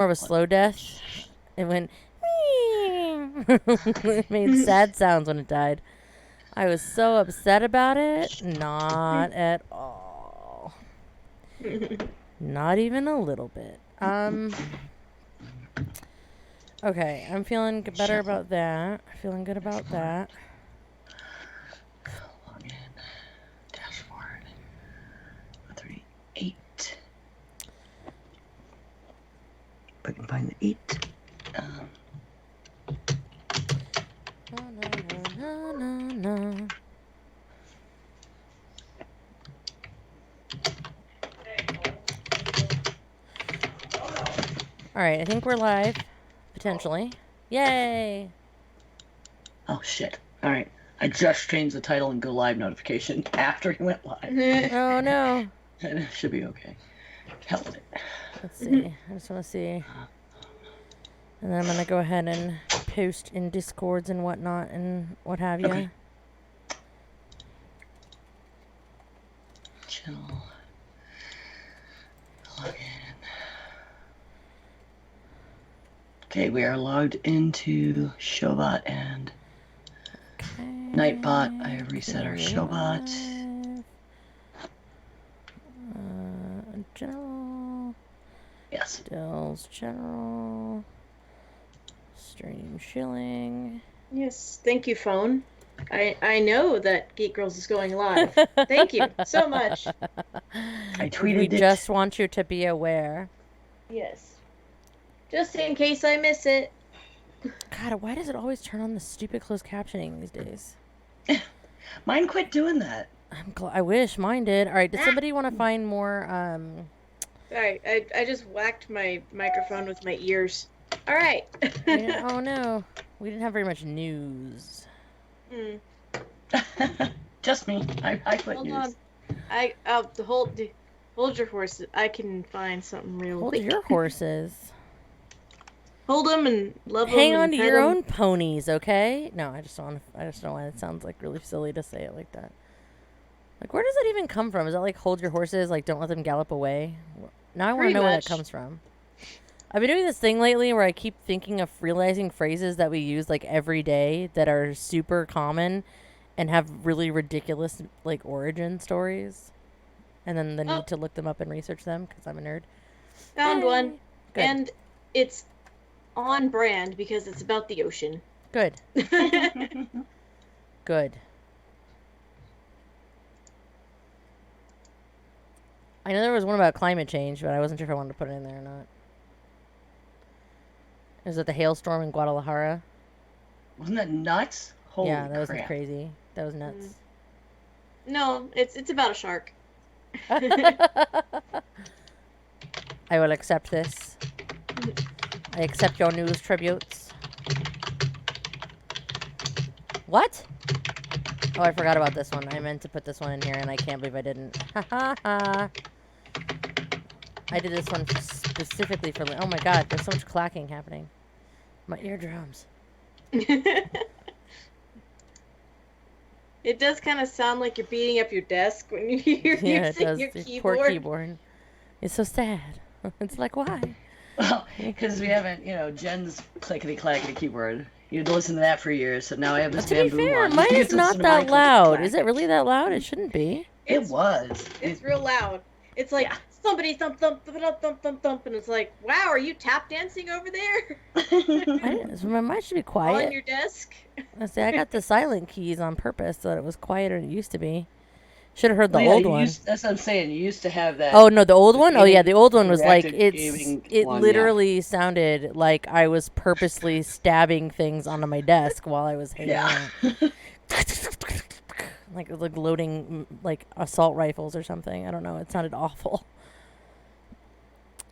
More of a slow death. It went. It made sad sounds when it died. I was so upset about it. Not at all. Not even a little bit. Okay, I'm feeling better about that. Feeling good about that. Log in. Dashboard. 38. If I can find the 8. No. Alright, I think we're live. Potentially. Yay! Oh, shit. Alright. I just changed the title and go live notification after he went live. Oh no. It should be okay. Hell with it. Let's see. I just want to see. And then I'm going to go ahead and post in Discords and whatnot and what have you. Okay. Chill. Log in. Okay, we are logged into Showbot and Nightbot. I have reset our Showbot. General. Yes. Dell's general. Stream shilling. Yes, thank you, phone. I know that Geek Girls is going live. Thank you so much. I tweeted it. We just want you to be aware. Yes. Just in case I miss it. God, why does it always turn on the stupid closed captioning these days? Mine quit doing that. I wish mine did. All right, does somebody want to find more? Sorry, I just whacked my microphone with my ears. All right. Oh no, we didn't have very much news. Just me. I quit Hold news. on. Hold your horses. I can find something real quick. Hold your horses. Hold them and love them. Hang on to your own ponies, okay? No, I just don't know why it sounds like really silly to say it like that. Like, where does that even come from? Is that like hold your horses, like don't let them gallop away? Now I want to know where that comes from. I've been doing this thing lately where I keep thinking of realizing phrases that we use like every day that are super common and have really ridiculous like origin stories. And then the need to look them up and research them because I'm a nerd. Found one. Good. And it's on brand because it's about the ocean. Good. Good. I know there was one about climate change, but I wasn't sure if I wanted to put it in there or not. Is it the hailstorm in Guadalajara? Wasn't that nuts? Holy yeah, that crap. was crazy. That was nuts. No, it's about a shark. I will accept this. I accept your news tributes. What? Oh, I forgot about this one. I meant to put this one in here, and I can't believe I didn't. Ha ha ha. I did this one specifically for... Oh my god, there's so much clacking happening. My eardrums. It does kind of sound like you're beating up your desk when you're using your keyboard. Poor keyboard. It's so sad. It's like, why? Well, because we haven't, Jen's clickety-clackety keyboard. You'd listen to that for years, so now I have this bamboo one. To be fair, mine is not that loud. Is it really that loud? It shouldn't be. It was. It's real loud. It's like somebody thump, thump, thump, thump, thump, thump, and it's like, wow, are you tap dancing over there? Mine should be quiet. On your desk? I got the silent keys on purpose so that it was quieter than it used to be. Should have heard the old one. That's what I'm saying. You used to have that. Oh, no, the old one? Oh, yeah, the old one was like, it one, literally sounded like I was purposely stabbing things onto my desk while I was hanging out. Like loading like assault rifles or something. I don't know. It sounded awful.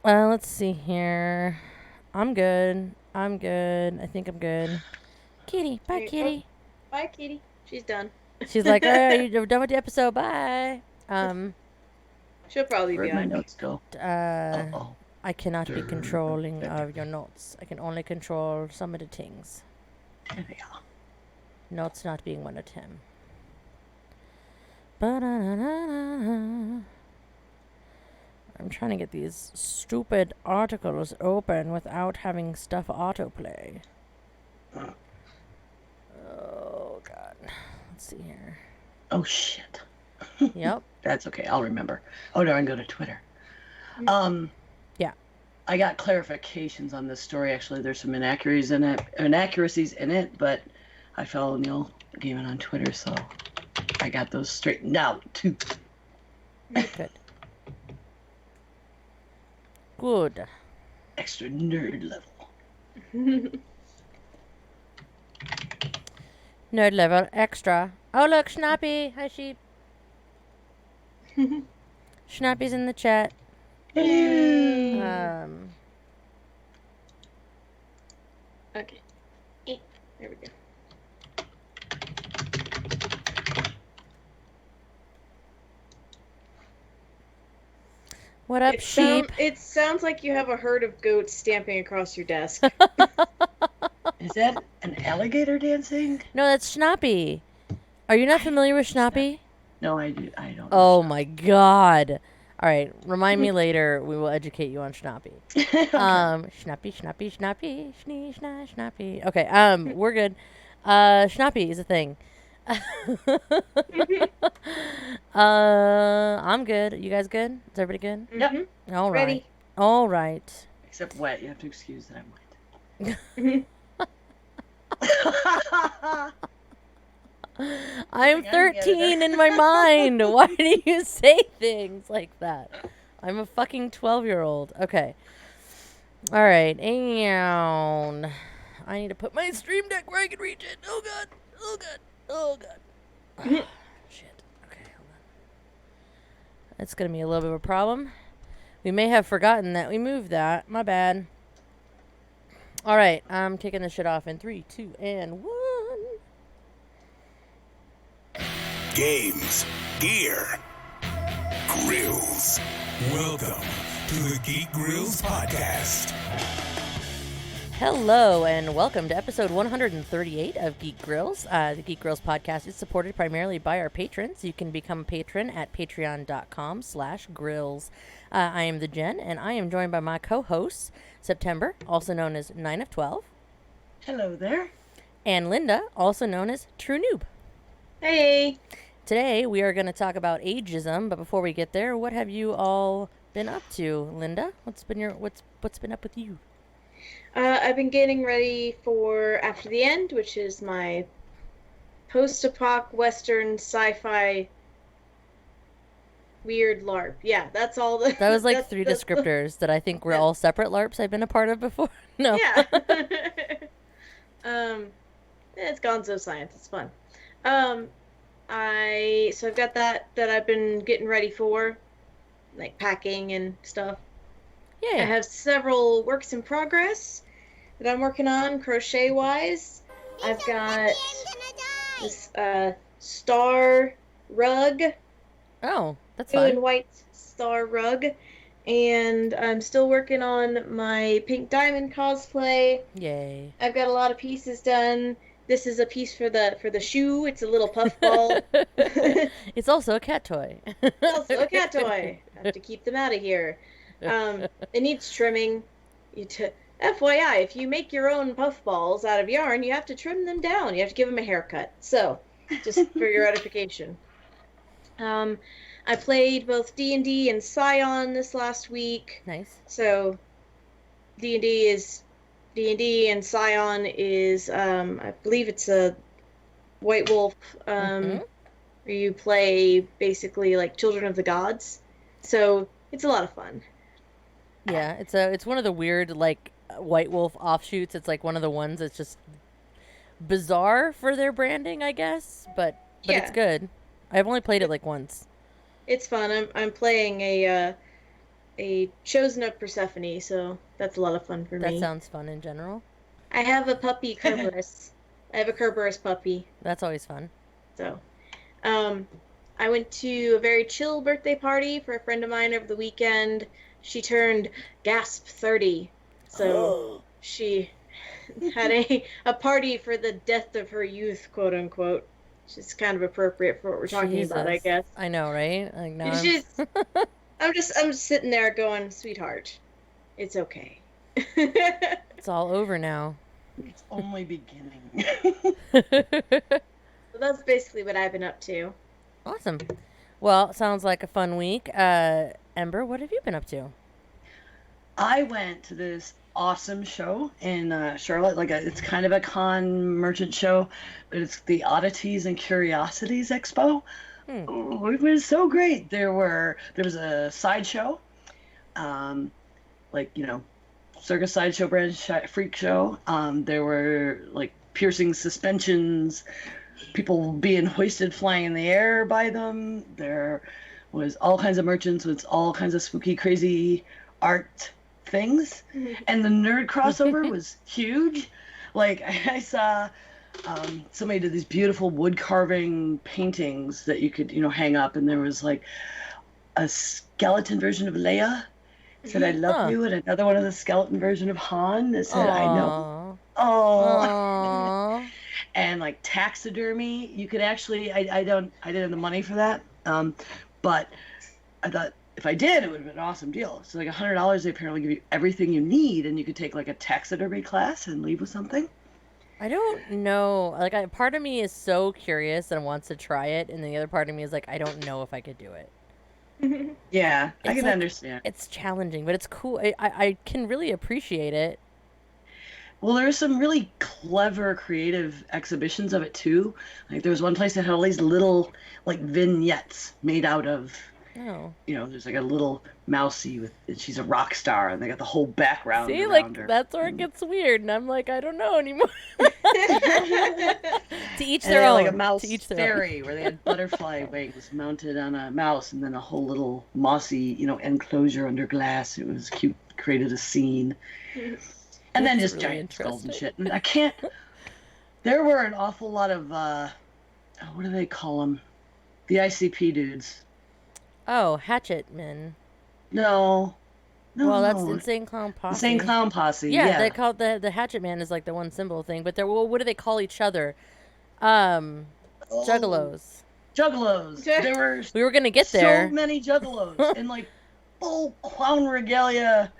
Let's see here. I'm good. I think I'm good. Kitty. Bye, Kitty. Bye, Kitty. She's done. She's like, all right, you're done with the episode. Bye. She'll probably be on. Where'd my notes go? I cannot be controlling of your notes. I can only control some of the things. There they are. Notes not being one of them. I'm trying to get these stupid articles open without having stuff autoplay. Oh, God. Let's see here. Oh, shit. Yep. That's okay. I'll remember. Oh, no, I can go to Twitter. Yeah. I got clarifications on this story. Actually, there's some inaccuracies in it, but I follow Neil Gaiman on Twitter, so I got those straightened out, too. Good. Good. Extra nerd level. Nerd level extra. Oh, look, Schnappy. Hi, sheep. Schnappy's in the chat. Hello. Okay. There we go. What up, sheep? It sounds like you have a herd of goats stamping across your desk. Is that an alligator dancing? No, that's Schnappy. Are you not familiar with Schnappy? No, I don't know. Oh, my God. All right, remind me later. We will educate you on Schnappy. Schnappy, Schnappy, Schnappy, Schnee, Schna, Schnappy. Okay, we're good. Schnappy is a thing. I'm good. You guys good? Is everybody good? Yep. All right. Ready. All right. Except wet. You have to excuse that I'm wet. I'm 13 in my mind. Why do you say things like that? I'm a fucking 12-year-old. Okay. All right. And I need to put my stream deck where I can reach it. Oh, God. Oh, God. Oh, God. Shit. Okay, hold on. That's going to be a little bit of a problem. We may have forgotten that we moved that. My bad. All right. I'm taking this shit off in 3, 2, and 1. Games, gear, grills. Welcome to the Geek Grills Podcast. Hello and welcome to episode 138 of Geek Grills. The Geek Grills podcast is supported primarily by our patrons. You can become a patron at patreon.com/grills. I am the Jen, and I am joined by my co-hosts, September, also known as 9 of 12. Hello there. And Linda, also known as True Noob. Hey. Today we are going to talk about ageism, but before we get there, what have you all been up to, Linda? What's been up with you? I've been getting ready for After the End, which is my post-apoc Western sci-fi weird LARP. Yeah, that's all. That was like three descriptors that I think were all separate LARPs I've been a part of before. No. Yeah. It's gonzo science. It's fun. I've got that I've been getting ready for, like packing and stuff. Yeah. I have several works in progress that I'm working on crochet wise. I've got this star rug. Oh, that's Blue and fun. white star rug. And I'm still working on my pink diamond cosplay. Yay. I've got a lot of pieces done. This is a piece for the shoe. It's a little puffball. It's also a cat toy. Also a cat toy. I have to keep them out of here. It needs trimming. FYI, if you make your own puffballs out of yarn, you have to trim them down. You have to give them a haircut. So, just for your edification. I played both D&D and Scion this last week. Nice. So, D&D and Scion is, I believe it's a White Wolf, where you play basically like Children of the Gods. So, it's a lot of fun. Yeah, it's one of the weird like White Wolf offshoots. It's like one of the ones that's just bizarre for their branding, I guess, but Yeah. it's good. I've only played it like once. It's fun. I'm playing a Chosen of Persephone, so that's a lot of fun for me. That sounds fun in general. I have a puppy, Kerberos. I have a Kerberos puppy. That's always fun. So, I went to a very chill birthday party for a friend of mine over the weekend. She turned gasp 30, so she had a party for the death of her youth, quote unquote. Which is kind of appropriate for what we're talking about, I Jesus. guess. I know, right? Like now I'm- She's I'm just sitting there going, sweetheart, it's okay. It's all over now. It's only beginning. So that's basically what I've been up to. Awesome. Well, sounds like a fun week. Ember, what have you been up to? I went to this awesome show in Charlotte. It's kind of a con merchant show, but it's the Oddities and Curiosities Expo. Oh, it was so great. There was a sideshow, circus sideshow branch freak show. There were like piercing suspensions, people being hoisted flying in the air by them. There was all kinds of merchants with all kinds of spooky, crazy art things. And the nerd crossover was huge. Like I saw somebody did these beautiful wood carving paintings that you could, hang up, and there was like a skeleton version of Leia said I love you, and another one of the skeleton version of Han that said I know. Oh. And like taxidermy, you could actually I didn't have the money for that. But I thought if I did, it would have been an awesome deal. So like $100, they apparently give you everything you need, and you could take like a taxidermy class and leave with something. I don't know. Like, part of me is so curious and wants to try it, and the other part of me is like, I don't know if I could do it. Yeah, I It's can like- understand. It's challenging, but it's cool. I can really appreciate it. Well, there's some really clever, creative exhibitions of it too. Like there was one place that had all these little like vignettes made out of, Oh. there's like a little mousy and she's a rock star, and they got the whole background See, around like, her. that's where it gets weird, and I'm like, I don't know anymore. To each And their they had, own. like a mouse To each their own. fairy where they had butterfly wings mounted on a mouse, and then a whole little mossy, enclosure under glass. It was cute, created a scene. And then That's just really giant skulls and interesting. shit. And I can't. There were an awful lot of what do they call them? The ICP dudes. Oh, Hatchet Men. No. Well, that's Insane Clown Posse. Insane Clown Posse. Yeah, Yeah. they call it the Hatchet Man is like the one symbol thing, but what do they call each other? Oh, Juggalos. Juggalos. There were We were gonna get there. so many juggalos in like full clown regalia.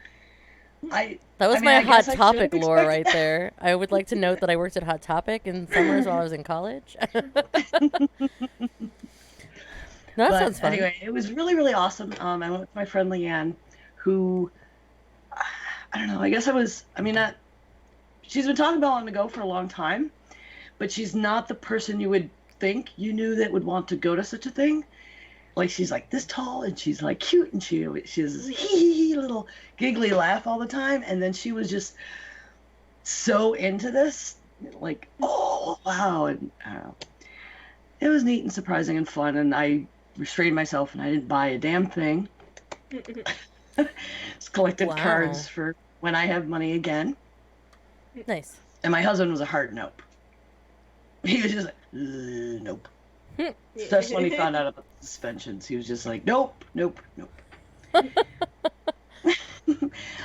That was my Hot Topic lore right there. I would like to note that I worked at Hot Topic in summers while I was in college. No, that sounds fun. Anyway, it was really, really awesome. I went with my friend Leanne, who, I don't know, I guess she's been talking about wanting to go for a long time, but she's not the person you would think you knew that would want to go to such a thing. Like, she's like this tall, and she's like cute, and she has this hee little giggly laugh all the time, and then she was just so into this, like, oh, wow, and I don't know. It was neat and surprising and fun, and I restrained myself, and I didn't buy a damn thing. Just collected cards for when I have money again. Nice. And my husband was a hard nope. He was just like, nope. Just when he found out about the suspensions, he was just like, nope.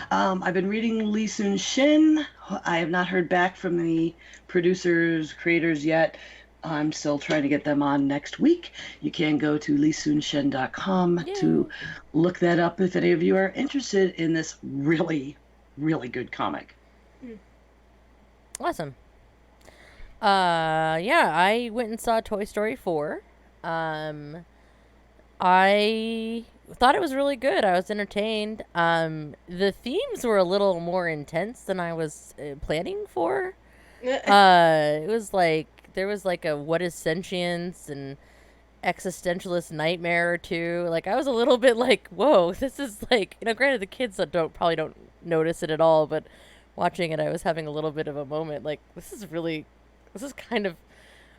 I've been reading Lee Soon Shin. I have not heard back from the creators yet. I'm still trying to get them on next week. You can go to leesoonshin.com to look that up if any of you are interested in this really, really good comic. Awesome. Yeah, I went and saw Toy Story 4. I thought it was really good. I was entertained. The themes were a little more intense than I was planning for. It was like, there was like a what is sentience and existentialist nightmare or two. Like, I was a little bit like, whoa, this is like, granted the kids probably don't notice it at all, but watching it, I was having a little bit of a moment. Like, this is kind of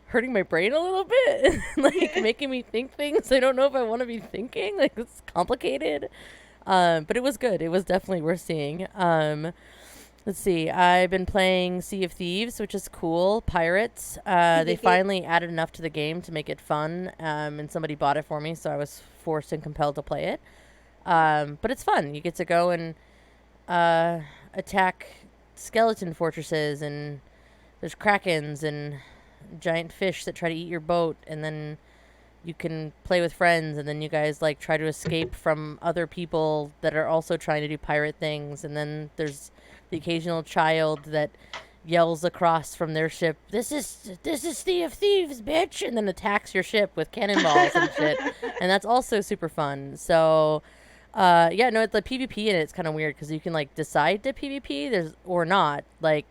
hurting my brain a little bit. Like, making me think things I don't know if I want to be thinking. Like, it's complicated. But it was good. It was definitely worth seeing. Let's see. I've been playing Sea of Thieves, which is cool. Pirates. They finally added enough to the game to make it fun. And somebody bought it for me, so I was forced and compelled to play it. But it's fun. You get to go and attack skeleton fortresses, and there's krakens and giant fish that try to eat your boat, and then you can play with friends, and then you guys like try to escape from other people that are also trying to do pirate things, and then there's the occasional child that yells across from their ship, this is Sea of Thieves, bitch, and then attacks your ship with cannonballs and shit. And that's also super fun. So yeah, no, it's the PvP in it's kind of weird because you can like decide to PvP or not. Like,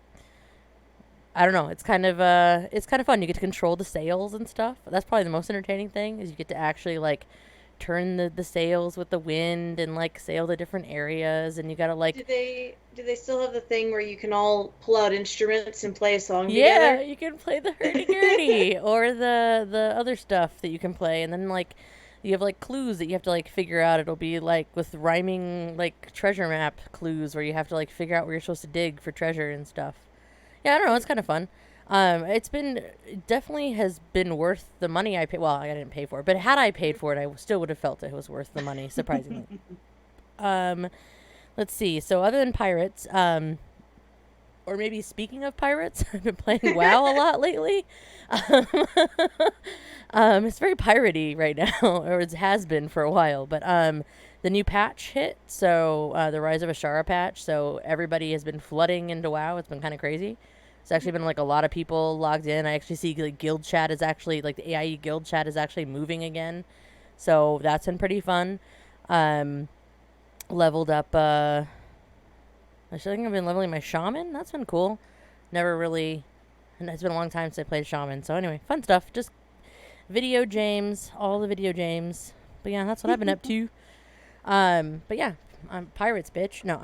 I don't know, it's kind of fun. You get to control the sails and stuff. That's probably the most entertaining thing, is you get to actually like turn the sails with the wind and like sail to different areas, and you gotta like. Do they still have the thing where you can all pull out instruments and play a song Yeah, together? you can play the hurdy-gurdy or the other stuff that you can play, and then like you have like clues that you have to like figure out. It'll be like with rhyming like treasure map clues where you have to like figure out where you're supposed to dig for treasure and stuff. Yeah, I don't know, it's kind of fun. It definitely has been worth the money I paid. Well, I didn't pay for it, but had I paid for it, I still would have felt it was worth the money, surprisingly. Let's see. So other than pirates, or maybe speaking of pirates, I've been playing WoW a lot lately. It's very piratey right now, or it has been for a while. But the new patch hit, so the Rise of Ashara patch. So everybody has been flooding into WoW. It's been kind of crazy. It's actually been like a lot of people logged in. I actually see like guild chat is actually like the AIE guild chat is actually moving again. So that's been pretty fun. Leveled up. I think I've been leveling my shaman. That's been cool. Never really. And it's been a long time since I played shaman. So anyway, fun stuff. Just video games, all the video games. But yeah, that's what I've been up to. But yeah, pirates, bitch. No.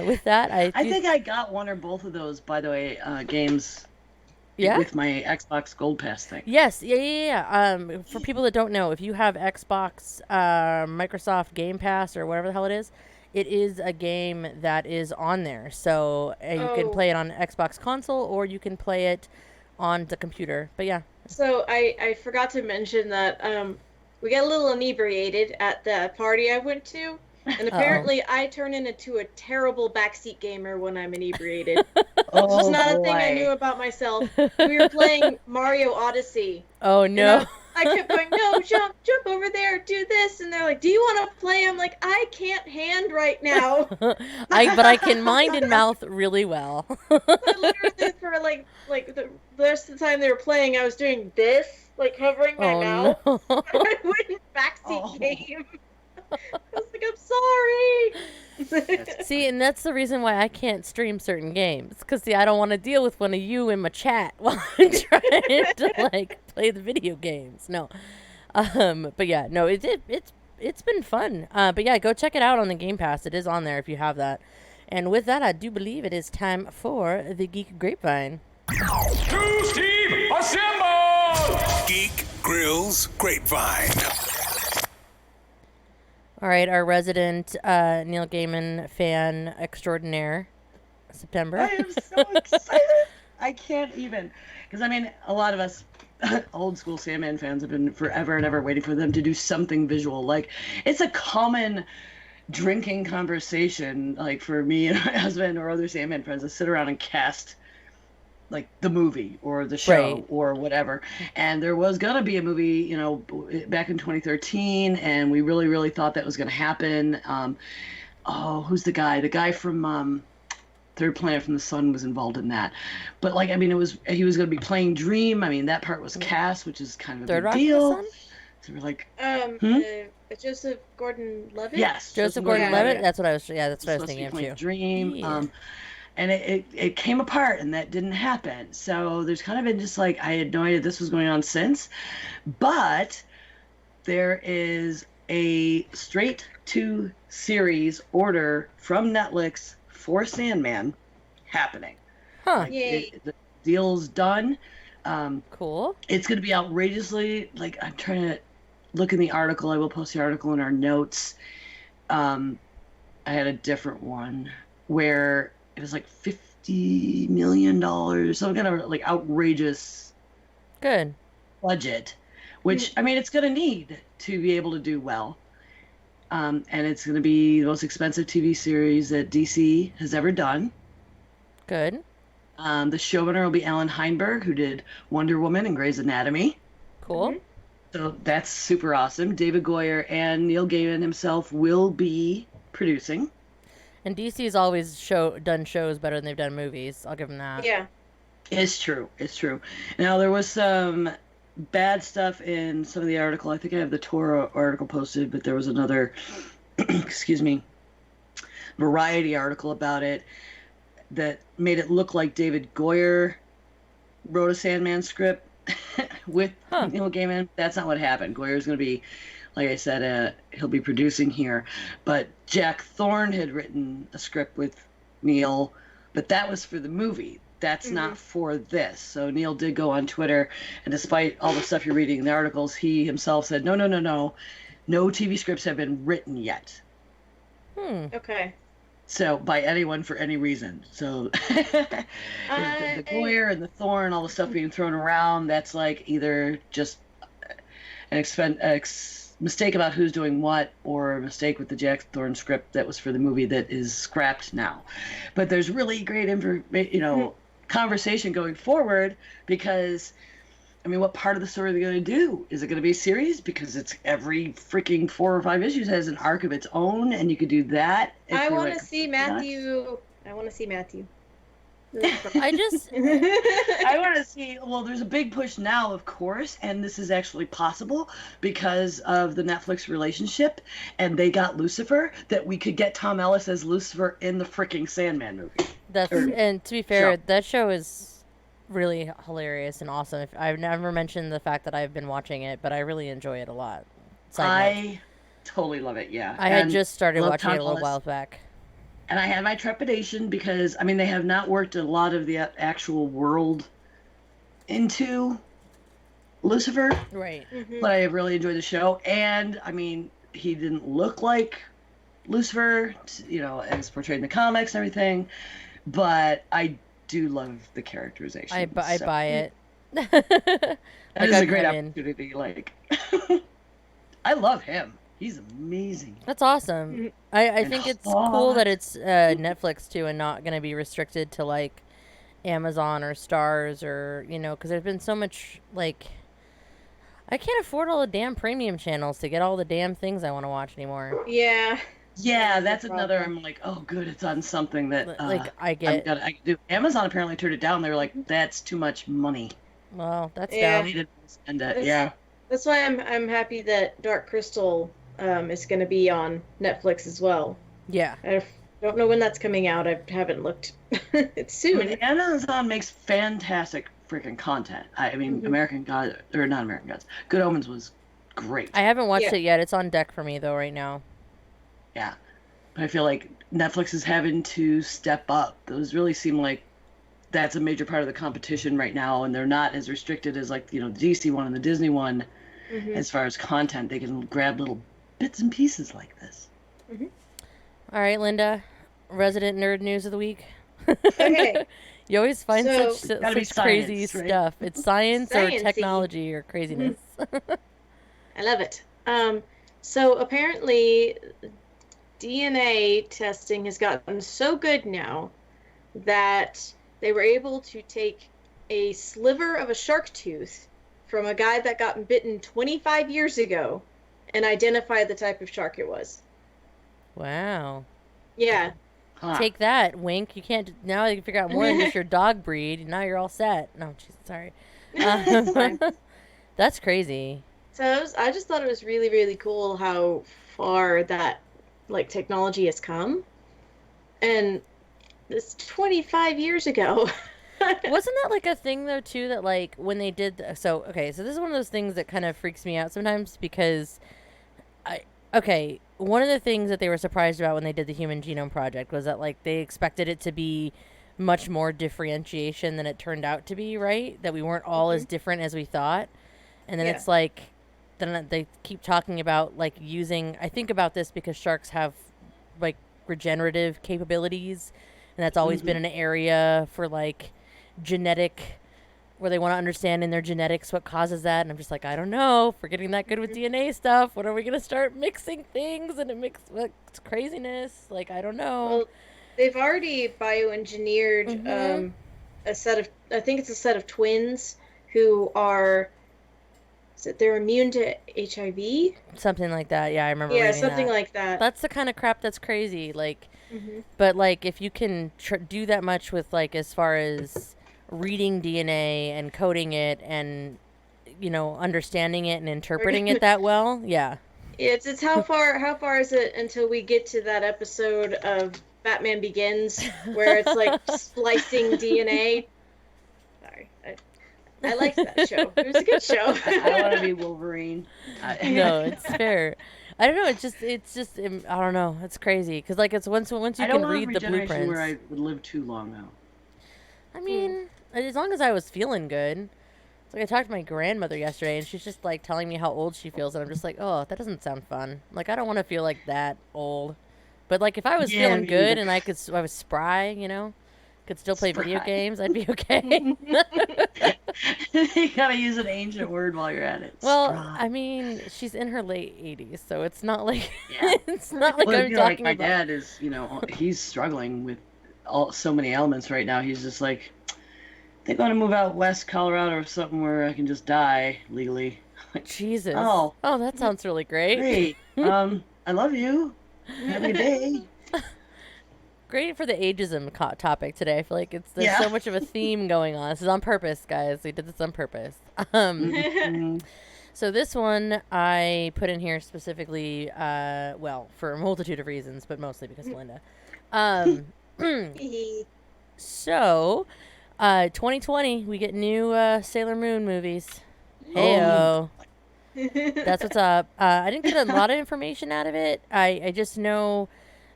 With that, I think I got one or both of those, by the way, games. Yeah. With my Xbox Gold Pass thing. Yes. Yeah. For people that don't know, if you have Xbox, Microsoft Game Pass or whatever the hell it is a game that is on there. So you can play it on Xbox console or you can play it on the computer. But yeah. So I forgot to mention that we got a little inebriated at the party I went to. And apparently I turn into a terrible backseat gamer when I'm inebriated. Oh, It's not boy. a thing I knew about myself. We were playing Mario Odyssey. Oh, no. I kept going, no, jump over there, do this. And they're like, do you want to play? I'm like, I can't hand right now. But I can mind and mouth really well. But literally for like the rest of the time they were playing, I was doing this, like covering my mouth. No. I wouldn't backseat game. I was like, I'm sorry. See, and that's the reason why I can't stream certain games. Because, see, I don't want to deal with one of you in my chat while I'm trying to, like, play the video games. No. But, yeah, no, it's been fun. But, yeah, go check it out on the Game Pass. It is on there if you have that. And with that, I do believe it is time for the Geek Grapevine. News team, assemble! Geek Grills Grapevine. All right, our resident Neil Gaiman fan extraordinaire, September. I am so excited. I can't even. Because, I mean, a lot of us old school Sandman fans have been forever and ever waiting for them to do something visual. Like, it's a common drinking conversation, like, for me and my husband or other Sandman friends to sit around and cast, like, the movie or the show or whatever. And there was going to be a movie, you know, back in 2013, and we really, really thought that was going to happen. Who's the guy? The guy from Third Planet from the Sun was involved in that. But, like, I mean, he was going to be playing Dream. I mean, that part was cast, which is kind of a Third big Rock deal. from the Sun? So we're like, Joseph Gordon-Levitt? yes. Joseph Gordon-Levitt? Yeah. That's what I was thinking Supposed to be of, playing too. Dream. Yeah. And it came apart, and that didn't happen. So there's kind of been just like, I had no idea this was going on since. But there is a straight-to-series order from Netflix for Sandman happening. Huh. Yay. The deal's done. Cool. It's going to be outrageously, like, I'm trying to look in the article. I will post the article in our notes. I had a different one where it was like $50 million, some kind of like outrageous Good. budget, which, I mean, it's going to need to be able to do well. And it's going to be the most expensive TV series that DC has ever done. Good. The showrunner will be Alan Heinberg, who did Wonder Woman and Grey's Anatomy. Cool. Mhm. So that's super awesome. David Goyer and Neil Gaiman himself will be producing. And DC's always done shows better than they've done movies. I'll give them that. Yeah. It's true. It's true. Now, there was some bad stuff in some of the article. I think I have the Toro article posted, but there was another, excuse me, Variety article about it that made it look like David Goyer wrote a Sandman script with Neil Gaiman. That's not what happened. Goyer's going to be, like I said, he'll be producing here. But Jack Thorne had written a script with Neil, but that was for the movie. That's not for this. So Neil did go on Twitter, and despite all the stuff you're reading in the articles, he himself said, no. No TV scripts have been written yet. Okay. So by anyone for any reason. So the Goyer and the Thorn, all the stuff being thrown around, that's like either just an mistake about who's doing what, or a mistake with the Jack Thorne script that was for the movie that is scrapped now. But there's really great conversation going forward, because I mean, what part of the story are they going to do? Is it going to be a series? Because it's every freaking 4 or 5 issues has an arc of its own, and you could do that. I want to see Matthew. I want to see Matthew. I just I want to see. Well, there's a big push now, of course, and this is actually possible because of the Netflix relationship, and they got Lucifer, that we could get Tom Ellis as Lucifer in the freaking Sandman movie. and to be fair, show. that show is really hilarious and awesome. I've never mentioned the fact that I've been watching it, but I really enjoy it a lot. I totally love it. Yeah, I had just started love watching Tom it a little Ellis. while back. And I had my trepidation because, I mean, they have not worked a lot of the actual world into Lucifer, Right. but I have really enjoyed the show. And, I mean, he didn't look like Lucifer, as portrayed in the comics and everything, but I do love the characterization. I buy it. That is a great I'm in. opportunity. I love him. He's amazing. That's awesome. I think it's cool that it's Netflix too, and not going to be restricted to like Amazon or Stars, or because there's been so much I can't afford all the damn premium channels to get all the damn things I want to watch anymore. Yeah. Yeah, that's another. I'm like, oh, good, it's on something that I get. I can do. Amazon apparently turned it down. They were like, that's too much money. Well, that's Yeah. dumb. They didn't spend it. Yeah. That's why I'm happy that Dark Crystal is going to be on Netflix as well. Yeah. I don't know when that's coming out. I haven't looked. It's soon. I mean, Amazon makes fantastic freaking content. I mean, American Gods, or not American Gods, Good Omens was great. I haven't watched Yeah. it yet. It's on deck for me though right now. Yeah. But I feel like Netflix is having to step up. Those really seem like that's a major part of the competition right now, and they're not as restricted as the DC one and the Disney one as far as content. They can grab little bits and pieces like this. All right, Linda, resident nerd news of the week. Okay. You always find So- such Gotta be crazy science, right? stuff. It's science or Science-y. technology or craziness. I love it. So apparently, DNA testing has gotten so good now that they were able to take a sliver of a shark tooth from a guy that got bitten 25 years ago and identify the type of shark it was. Wow. Yeah. Huh. Take that, Wink. You can't. Now you can figure out more than just your dog breed. Now you're all set. No, geez, sorry. It's fine. That's crazy. So I just thought it was really, really cool how far that technology has come. And it's 25 years ago. Wasn't that a thing though too that when they did so this is one of those things that kind of freaks me out sometimes because one of the things that they were surprised about when they did the Human Genome Project was that they expected it to be much more differentiation than it turned out to be, right? That we weren't all as different as we thought. And then it's then they keep talking about using, I think about this because sharks have regenerative capabilities, and that's always been an area for genetic, where they want to understand in their genetics what causes that. And I'm just I don't know, if we're getting that good with DNA stuff, when are we going to start mixing things and it's craziness? I don't know. Well, they've already bioengineered I think it's a set of twins who are, they're immune to HIV? Something like that. Yeah, I remember Yeah, reading something that. like that. That's the kind of crap that's crazy. Like, Hmm. but like if you can do that much with like as far as reading DNA and coding it and understanding it and interpreting it that well, yeah. It's how far is it until we get to that episode of Batman Begins where it's like splicing DNA? Sorry, I liked that show. It was a good show. I want to be Wolverine. No, it's fair. I don't know. It's just. I don't know. It's crazy because like it's once you I don't can want read the regeneration blueprints. where I would live too long though. I mean, as long as I was feeling good. It's like I talked to my grandmother yesterday, and she's just like telling me how old she feels, and I'm just like, oh, that doesn't sound fun. Like I don't want to feel like that old. But like if I was Yeah, feeling me good either. and I was spry, could still play video Spry. games, I'd be okay. You gotta use an ancient word while you're at it. Well, Spry. I mean, she's in her late 80s, so it's not like Yeah. it's not like Well, I'm like talking my about. dad is, he's struggling with so many elements right now. He's just like, they're going to move out west Colorado or something where I can just die legally. Jesus. Oh, Oh, that sounds really great. great. I love you. Have a good day. Great for the ageism topic today. I feel like there's Yeah. so much of a theme going on. This is on purpose, guys. We did this on purpose. Mhm. So this one I put in here specifically, for a multitude of reasons, but mostly because of Linda. So, 2020, we get new Sailor Moon movies. Heyo. That's what's up. I didn't get a lot of information out of it. I just know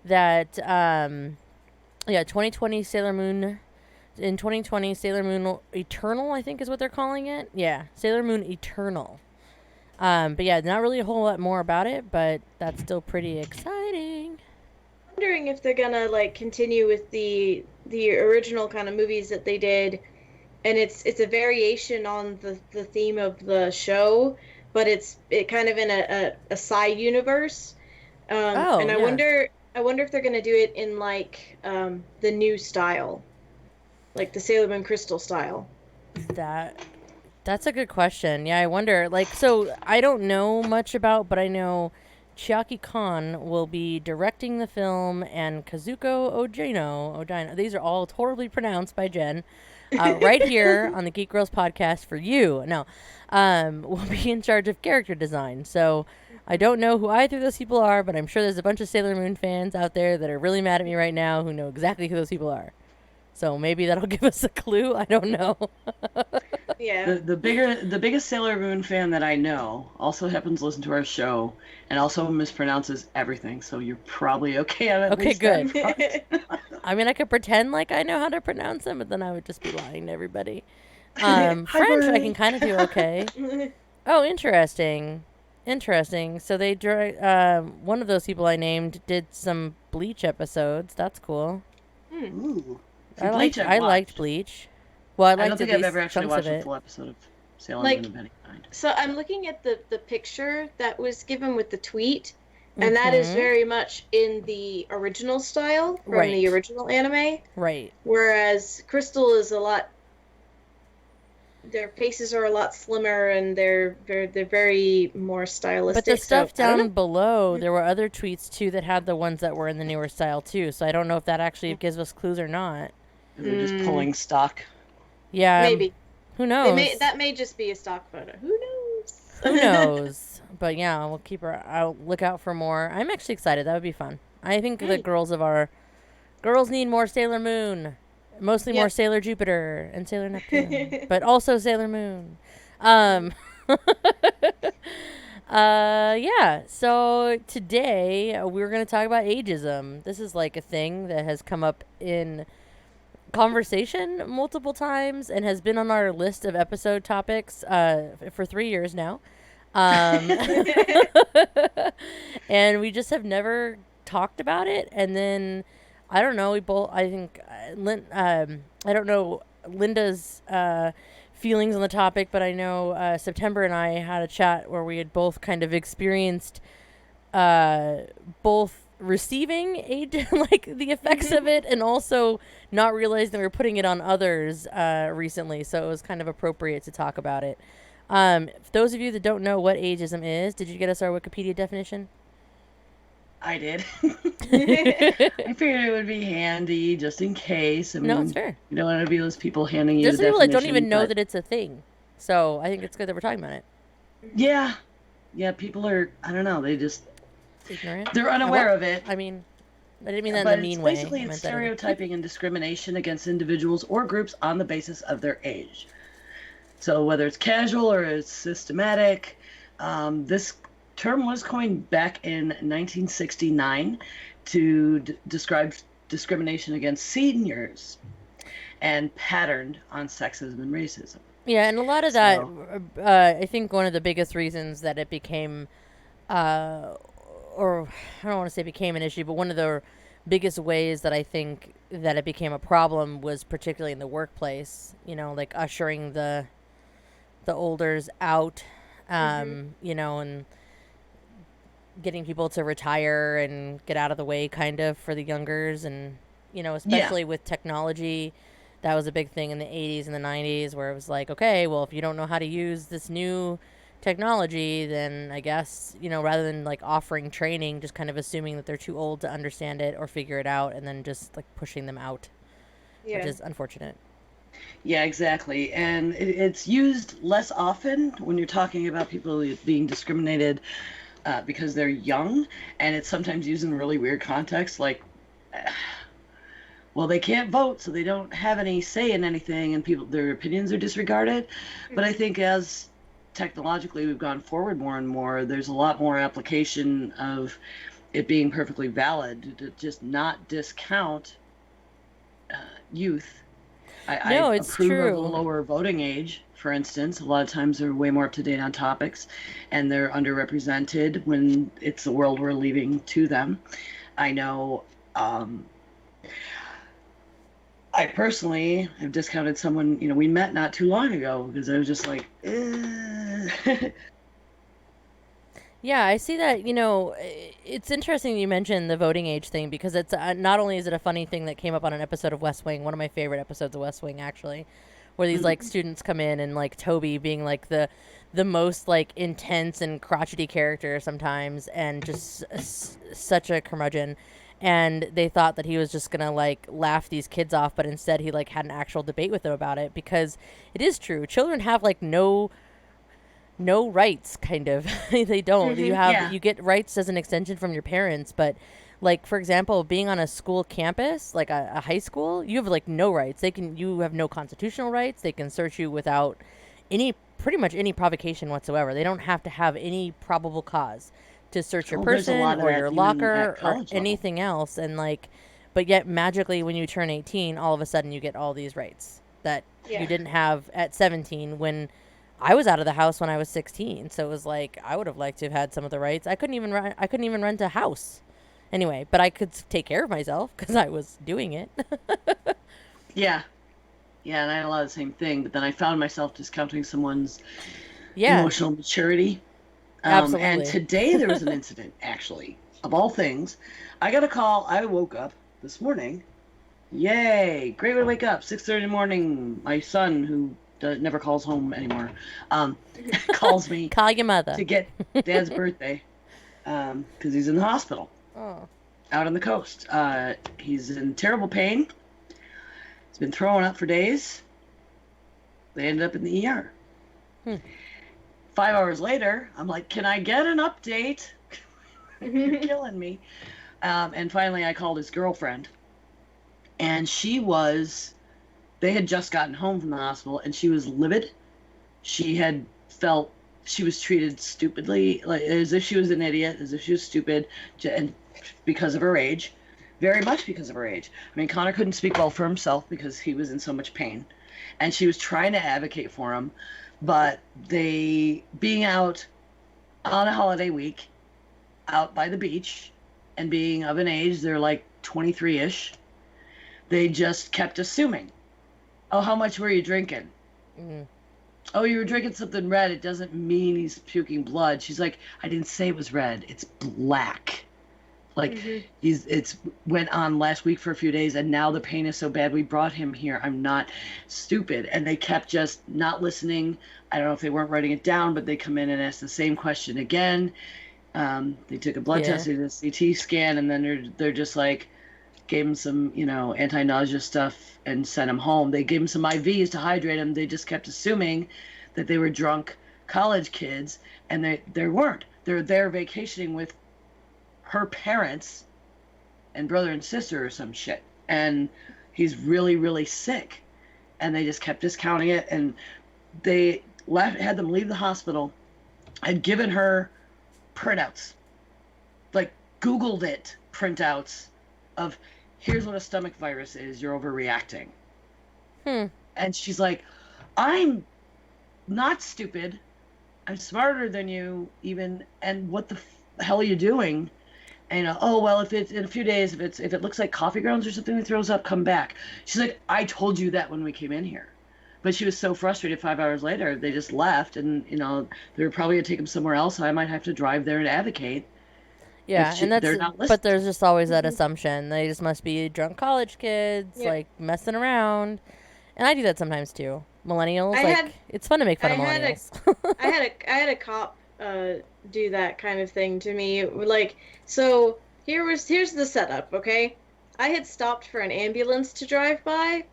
that 2020 Sailor Moon. In 2020, Sailor Moon Eternal, I think is what they're calling it. Yeah, Sailor Moon Eternal. But yeah, not really a whole lot more about it, but that's still pretty exciting. Wondering if they're gonna like continue with the original kind of movies that they did, and it's a variation on the theme of the show, but it's kind of in a side universe. And I yeah. wonder if they're gonna do it in like the new style, like the Sailor Moon Crystal style. That's a good question. Yeah, I wonder. Like, so I don't know much about, but I know Chiaki Kon will be directing the film, and Kazuko Ojino, these are all totally pronounced by Jen, right here on the Geek Girls podcast for you. No, will be in charge of character design. So I don't know who either of those people are, but I'm sure there's a bunch of Sailor Moon fans out there that are really mad at me right now who know exactly who those people are. So maybe that'll give us a clue. I don't know. Yeah. The biggest Sailor Moon fan that I know also happens to listen to our show and also mispronounces everything. So you're probably okay at it. Okay, good. I mean, I could pretend like I know how to pronounce them, but then I would just be lying to everybody. French, I can kind of do okay. Oh, interesting. So they one of those people I named did some Bleach episodes. That's cool. Ooh. I Bleach liked I've watched. Bleach. Well, I I don't liked think at I've least ever actually chunks watched of a it. full episode of Sailor Like- Moon of any kind. So I'm looking at the picture that was given with the tweet, and that is very much in the original style from Right. the original anime, Right. whereas Crystal is a lot. Their faces are a lot slimmer, and they're very more stylistic. But the stuff so, I don't down know. below, there were other tweets too that had the ones that were in the newer style too. So I don't know if that actually gives us clues or not. They're just pulling stock. Yeah. Maybe Who knows? that may just be a stock photo. Who knows? Who knows? But yeah, we'll I'll look out for more. I'm actually excited. That would be fun. I think the Hey. girls need more Sailor Moon. Mostly more Yep. Sailor Jupiter and Sailor Neptune, but also Sailor Moon. Yeah. So today we're going to talk about ageism. This is like a thing that has come up in conversation multiple times and has been on our list of episode topics for 3 years now. And we just have never talked about it. And then I don't know. I think I don't know Linda's feelings on the topic, but I know September and I had a chat where we had both kind of experienced both receiving like the effects of it, and also not realizing that we were putting it on others recently. So it was kind of appropriate to talk about it. For those of you that don't know what ageism is, did you get us our Wikipedia definition? I did. I figured it would be handy just in case. I mean, No, it's fair. You don't want to be those people handing you There's the some people that definition. don't even know but- that it's a thing. So I think it's good that we're talking about it. Yeah. Yeah, people are, I don't know, Ignorant. they're unaware of it. I mean, I didn't mean that But in a mean it's way. basically I it's meant that in a- stereotyping and discrimination against individuals or groups on the basis of their age. So whether it's casual or it's systematic, this term was coined back in 1969 to describe discrimination against seniors and patterned on sexism and racism. Yeah, and a lot of that, I think one of the biggest reasons that it became, or I don't want to say became an issue, but one of the biggest ways that I think that it became a problem was particularly in the workplace, like ushering the olders out, and getting people to retire and get out of the way kind of for the youngers. And, especially with technology, that was a big thing in the 80s and the 90s where it was like, okay, well, if you don't know how to use this new technology, then I guess, rather than like offering training, just kind of assuming that they're too old to understand it or figure it out, and then just like pushing them out, which is unfortunate. Yeah, exactly. And it's used less often when you're talking about people being discriminated because they're young, and it's sometimes used in really weird contexts, like, well, they can't vote, so they don't have any say in anything, and their opinions are disregarded. But I think as technologically we've gone forward more and more, there's a lot more application of it being perfectly valid to just not discount youth. I it's approve true. of the lower voting age, for instance. A lot of times they're way more up to date on topics, and they're underrepresented when it's the world we're leaving to them. I know I personally have discounted someone, we met not too long ago because I was just like, Yeah, I see that, it's interesting you mentioned the voting age thing, because it's not only is it a funny thing that came up on an episode of West Wing, one of my favorite episodes of West Wing, actually, where these like students come in, and like Toby being like the most like intense and crotchety character sometimes, and just such a curmudgeon. And they thought that he was just gonna like laugh these kids off, but instead he like had an actual debate with them about it, because it is true. Children have like no rights, kind of. They don't. You get rights as an extension from your parents, but like, for example, being on a school campus, like a high school, you have like no rights. You have no constitutional rights. They can search you without pretty much any provocation whatsoever. They don't have to have any probable cause to search your person or your locker or anything else. And like, but yet magically when you turn 18, all of a sudden you get all these rights that you didn't have at 17 when I was out of the house when I was 16. So it was like, I would have liked to have had some of the rights. I couldn't even rent a house anyway, but I could take care of myself because I was doing it. Yeah, and I had a lot of the same thing, but then I found myself discounting someone's emotional maturity. Absolutely. And today there was an incident, actually, of all things. I got a call. I woke up this morning. Yay! Great way to wake up. 6:30 in the morning. My son, who never calls home anymore, calls me. Call your mother. To get Dad's birthday, because he's in the hospital. Oh. Out on the coast. He's in terrible pain. He's been throwing up for days. They ended up in the ER. 5 hours later, I'm like, can I get an update? You're killing me. And finally, I called his girlfriend. And they had just gotten home from the hospital, and she was livid. She had felt she was treated stupidly, like as if she was an idiot, as if she was stupid, and because of her age. Very much because of her age. I mean, Connor couldn't speak well for himself because he was in so much pain. And she was trying to advocate for him. But being out on a holiday week, out by the beach, and being of an age, they're like 23-ish, they just kept assuming, oh, how much were you drinking? Oh, you were drinking something red. It doesn't mean he's puking blood. She's like, I didn't say it was red. It's black. Like it's went on last week for a few days, and now the pain is so bad we brought him here. I'm not stupid, and they kept just not listening. I don't know if they weren't writing it down, but they come in and ask the same question again. They took a blood test, they did a CT scan, and then they're just like, gave him some, anti-nausea stuff and sent him home. They gave him some IVs to hydrate him. They just kept assuming that they were drunk college kids, and they weren't. They're there vacationing with her parents and brother and sister or some shit. And he's really, really sick. And they just kept discounting it. And they had them leave the hospital, had given her printouts, like Googled it, printouts of, here's what a stomach virus is, you're overreacting. And she's like, I'm not stupid. I'm smarter than you even. And what the hell are you doing? And oh, well, if it's in a few days, if it looks like coffee grounds or something that throws up, come back. She's like, I told you that when we came in here. But she was so frustrated 5 hours later, they just left. And, they were probably going to take them somewhere else. So I might have to drive there and advocate. Yeah, but there's just always that assumption. They just must be drunk college kids, like, messing around. And I do that sometimes, too. Millennials, it's fun to make fun of millennials. I had a cop do that kind of thing to me. Like, so here's the setup, okay? I had stopped for an ambulance to drive by,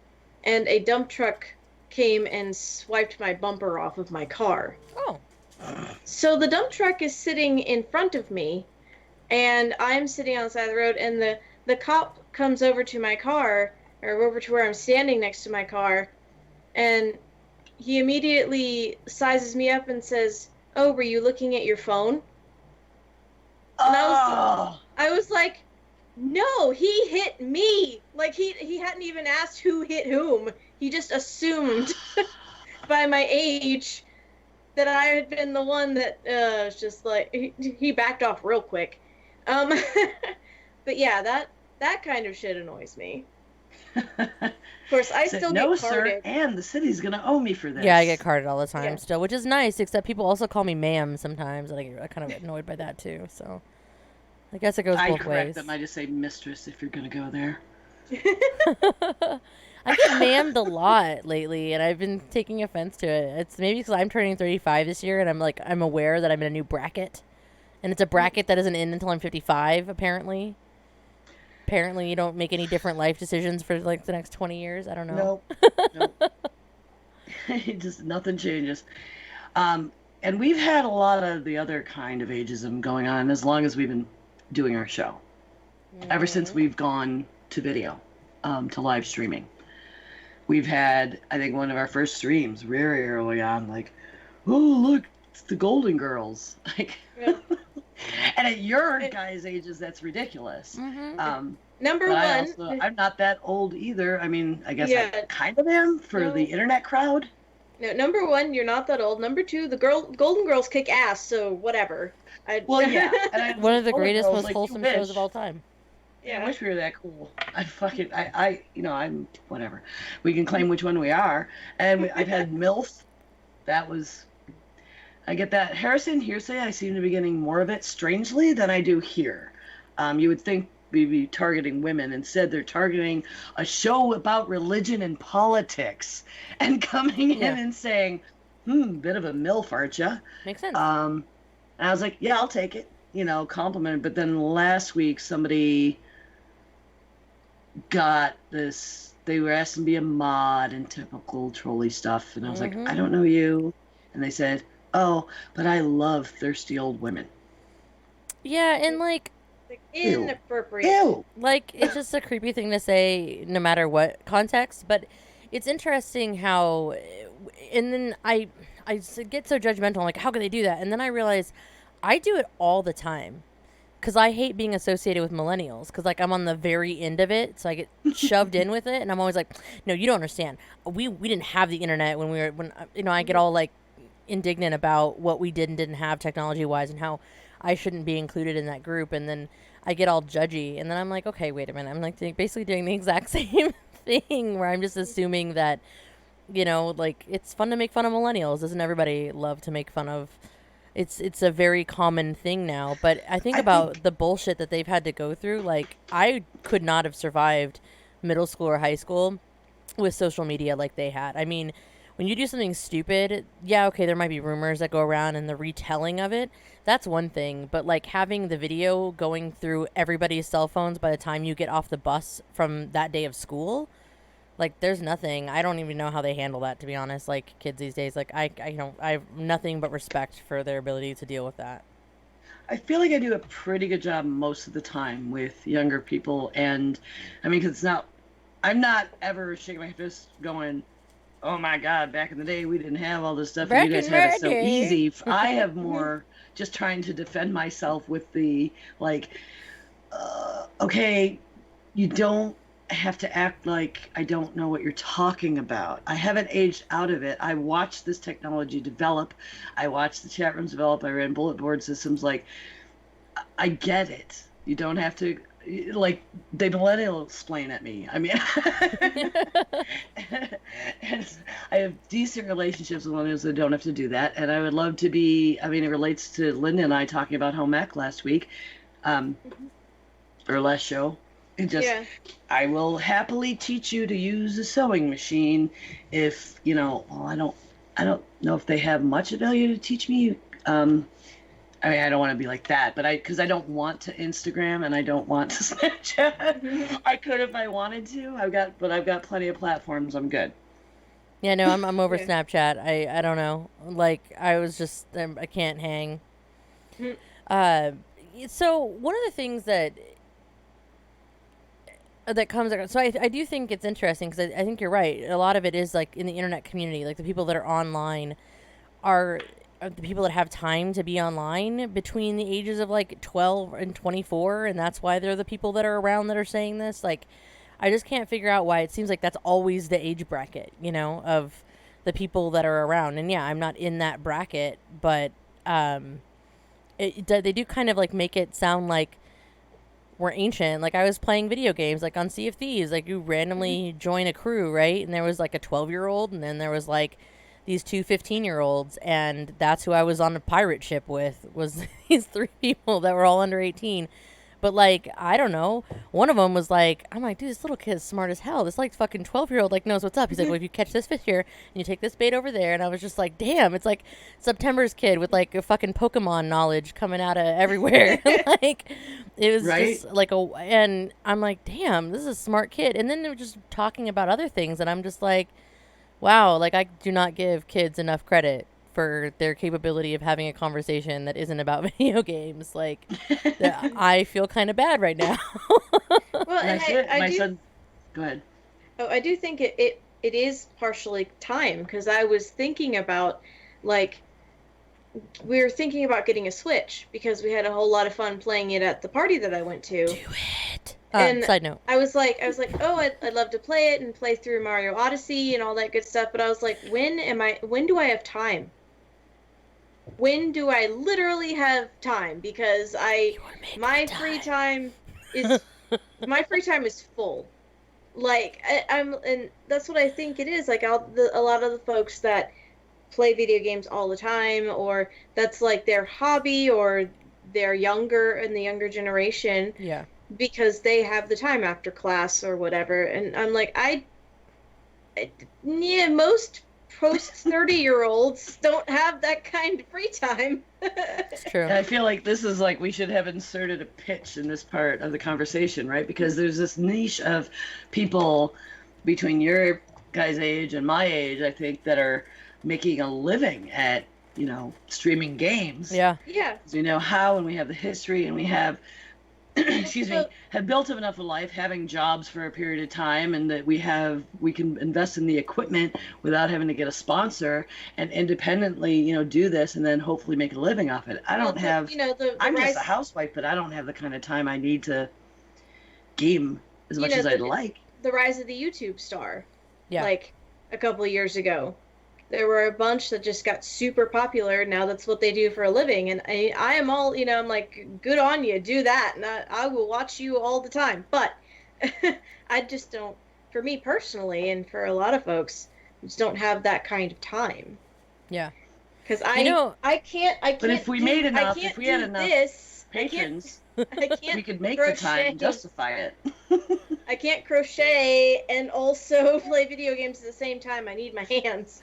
and a dump truck came and swiped my bumper off of my car. Oh. So the dump truck is sitting in front of me, and I'm sitting on the side of the road, and the cop comes over to my car, or over to where I'm standing next to my car, and he immediately sizes me up and says, "Oh, were you looking at your phone?" And I was like, no, he hit me. Like, he hadn't even asked who hit whom. He just assumed by my age that I had been the one that was just like, he backed off real quick. But yeah, that kind of shit annoys me. Of course, I still get carded. Sir, and the city's gonna owe me for this. Yeah, I get carded all the time still, which is nice, except people also call me ma'am sometimes, and I get kind of annoyed by that too, so I guess it goes both ways. I correct them. I just say mistress if you're gonna go there. I get ma'amed a lot lately, and I've been taking offense to it. It's maybe because I'm turning 35 this year, and I'm aware that I'm in a new bracket, and it's a bracket that isn't in until I'm 55, apparently. Apparently, you don't make any different life decisions for like the next 20 years. I don't know. Nope. Just nothing changes. And we've had a lot of the other kind of ageism going on as long as we've been doing our show. Ever since we've gone to video, to live streaming. We've had, I think, one of our first streams very early on, like, oh, look, it's the Golden Girls. Like, and at your guys' ages, that's ridiculous. Number one. I'm not that old either. I mean, I guess I kind of am for the internet crowd. No, number one, you're not that old. Number two, the Golden Girls kick ass, so whatever. Well, yeah. And one of the greatest, most wholesome shows of all time. Yeah, I wish we were that cool. I'm whatever. We can claim which one we are. And I've had MILF. That was, I get that. Harrison hearsay, I seem to be getting more of it, strangely, than I do here. You would think we'd be targeting women. Instead, they're targeting a show about religion and politics and coming in and saying, bit of a MILF, aren't ya? Makes sense. And I was like, yeah, I'll take it. Compliment. But then last week, somebody got this, they were asked to be a mod and typical trolley stuff. And I was like, I don't know you. And they said, oh, but I love thirsty old women. Yeah, and like, inappropriate. Ew. Like, it's just a creepy thing to say no matter what context, but it's interesting how, and then I get so judgmental, like, how could they do that? And then I realize I do it all the time. Because I hate being associated with millennials. Because, like, I'm on the very end of it. So I get shoved in with it. And I'm always like, no, you don't understand. We didn't have the internet when I get all, like, indignant about what we did and didn't have technology-wise. And how I shouldn't be included in that group. And then I get all judgy. And then I'm like, okay, wait a minute. I'm, like, basically doing the exact same thing. Where I'm just assuming that, like, it's fun to make fun of millennials. Doesn't everybody love to make fun of it's a very common thing now. But I think about the bullshit that they've had to go through. Like, I could not have survived middle school or high school with social media like they had. I mean, when you do something stupid, yeah, okay, there might be rumors that go around and the retelling of it. That's one thing, but like having the video going through everybody's cell phones by the time you get off the bus from that day of school, like, there's nothing. I don't even know how they handle that, to be honest. Like, kids these days, like, I don't, I have nothing but respect for their ability to deal with that. I feel like I do a pretty good job most of the time with younger people, and I mean, 'cause it's not, I'm not ever shaking my fist going, "Oh my God, back in the day we didn't have all this stuff, and you guys had it so easy." I have more just trying to defend myself with the like, okay, you don't have to act like I don't know what you're talking about. I haven't aged out of it. I watched this technology develop. I watched the chat rooms develop. I ran bullet board systems. Like, I get it. You don't have to, like, the millennial explain at me. I mean, and I have decent relationships with millennials that don't have to do that. And I would love to be, I mean, it relates to Linda and I talking about home ec last week, or last show. It just, I will happily teach you to use a sewing machine if, you know, well, I don't know if they have much value to teach me. I mean, I don't want to be like that, but because I don't want to Instagram and I don't want to Snapchat. I could if I wanted to. I've got plenty of platforms. I'm good. Yeah, no, I'm over Snapchat. I don't know. Like, I was just, I can't hang. So one of the things that comes, so I do think it's interesting, because I think you're right. A lot of it is like in the internet community, like the people that are online are the people that have time to be online between the ages of like 12 and 24, and that's why they're the people that are around that are saying this. Like, I just can't figure out why it seems like that's always the age bracket, you know, of the people that are around. And yeah, I'm not in that bracket, but they do kind of like make it sound like we're ancient. Like, I was playing video games like on Sea of Thieves, like you randomly join a crew, right? And there was like a 12-year-old, and then there was like these two 15-year-olds, and that's who I was on a pirate ship with, was these three people that were all under 18. But like, I don't know, one of them was like, I'm like, dude, this little kid is smart as hell. This like fucking 12-year-old like knows what's up. He's like, well, if you catch this fish here and you take this bait over there, and I was just like, damn, it's like September's kid with like a fucking Pokemon knowledge coming out of everywhere. Like, it was just like and I'm like, damn, this is a smart kid. And then they were just talking about other things, and I'm just like, wow, like, I do not give kids enough credit for their capability of having a conversation that isn't about video games. Like, I feel kind of bad right now. Well, and I do, son, go ahead. Oh, I do think it is partially time, because I was thinking about, like, we were thinking about getting a Switch because we had a whole lot of fun playing it at the party that I went to. Do it. And side note. I was like, oh, I'd love to play it and play through Mario Odyssey and all that good stuff. But I was like, when do I have time? When do I literally have time? Because my free time is full. Like, and that's what I think it is. Like, a lot of the folks that play video games all the time, or that's like their hobby, or they're younger in the younger generation. Yeah. Because they have the time after class or whatever. And I'm like, most post 30-year-olds don't have that kind of free time. It's true. I feel like this is like, we should have inserted a pitch in this part of the conversation, right? Because there's this niche of people between your guys' age and my age, I think, that are making a living at, you know, streaming games. Yeah. Yeah. We know how, and we have the history, and we have have built up enough of life having jobs for a period of time, and that we can invest in the equipment without having to get a sponsor and independently, you know, do this and then hopefully make a living off it. I don't have, you know, I'm just a housewife, but I don't have the kind of time I need to game as much as I'd like. The rise of the YouTube star. Yeah. Like a couple of years ago. There were a bunch that just got super popular. Now that's what they do for a living. And I am all, you know, I'm like, good on you, do that. And I will watch you all the time. But I just don't, for me personally, and for a lot of folks, just don't have that kind of time. Yeah. Because know- I can't. But if we made enough, if we had enough this, patrons, I can't we could make the time and justify it. I can't crochet and also play video games at the same time. I need my hands.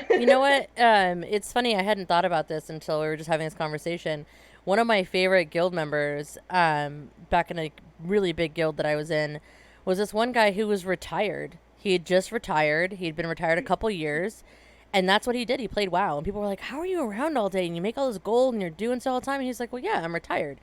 You know what? It's funny. I hadn't thought about this until we were just having this conversation. One of my favorite guild members, back in a really big guild that I was in, was this one guy who was retired. He had just retired. He'd been retired a couple years, and that's what he did. He played WoW, and people were like, "How are you around all day and you make all this gold and you're doing so all the time?" And he's like, "Well, yeah, I'm retired.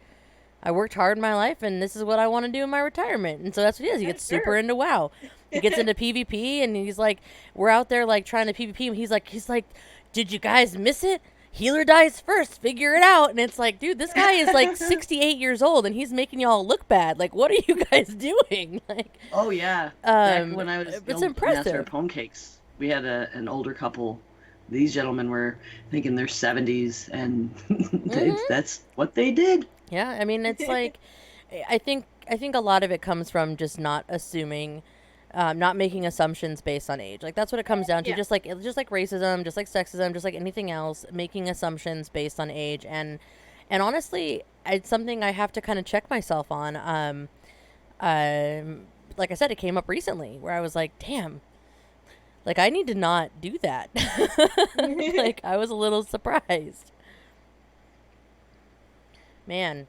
I worked hard in my life, and this is what I want to do in my retirement." And so that's what he does. He gets super into WoW. He gets into PvP, and he's like, we're out there like trying to PvP, and he's like, "Did you guys miss it? Healer dies first. Figure it out." And it's like, dude, this guy is like 68 years old, and he's making y'all look bad. Like, what are you guys doing? Like, Oh yeah. Back when I was it's Guild impressive. Master of Home Cakes, we had an older couple. These gentlemen were, I think, in their 70s, and that's what they did. Yeah, I mean, it's like, I think a lot of it comes from just not assuming, not making assumptions based on age. Like, that's what it comes down to. Yeah. Just like racism, just like sexism, just like anything else, making assumptions based on age. And honestly, it's something I have to kind of check myself on. Like I said, it came up recently where I was like, damn, like, I need to not do that. Like, I was a little surprised. Man,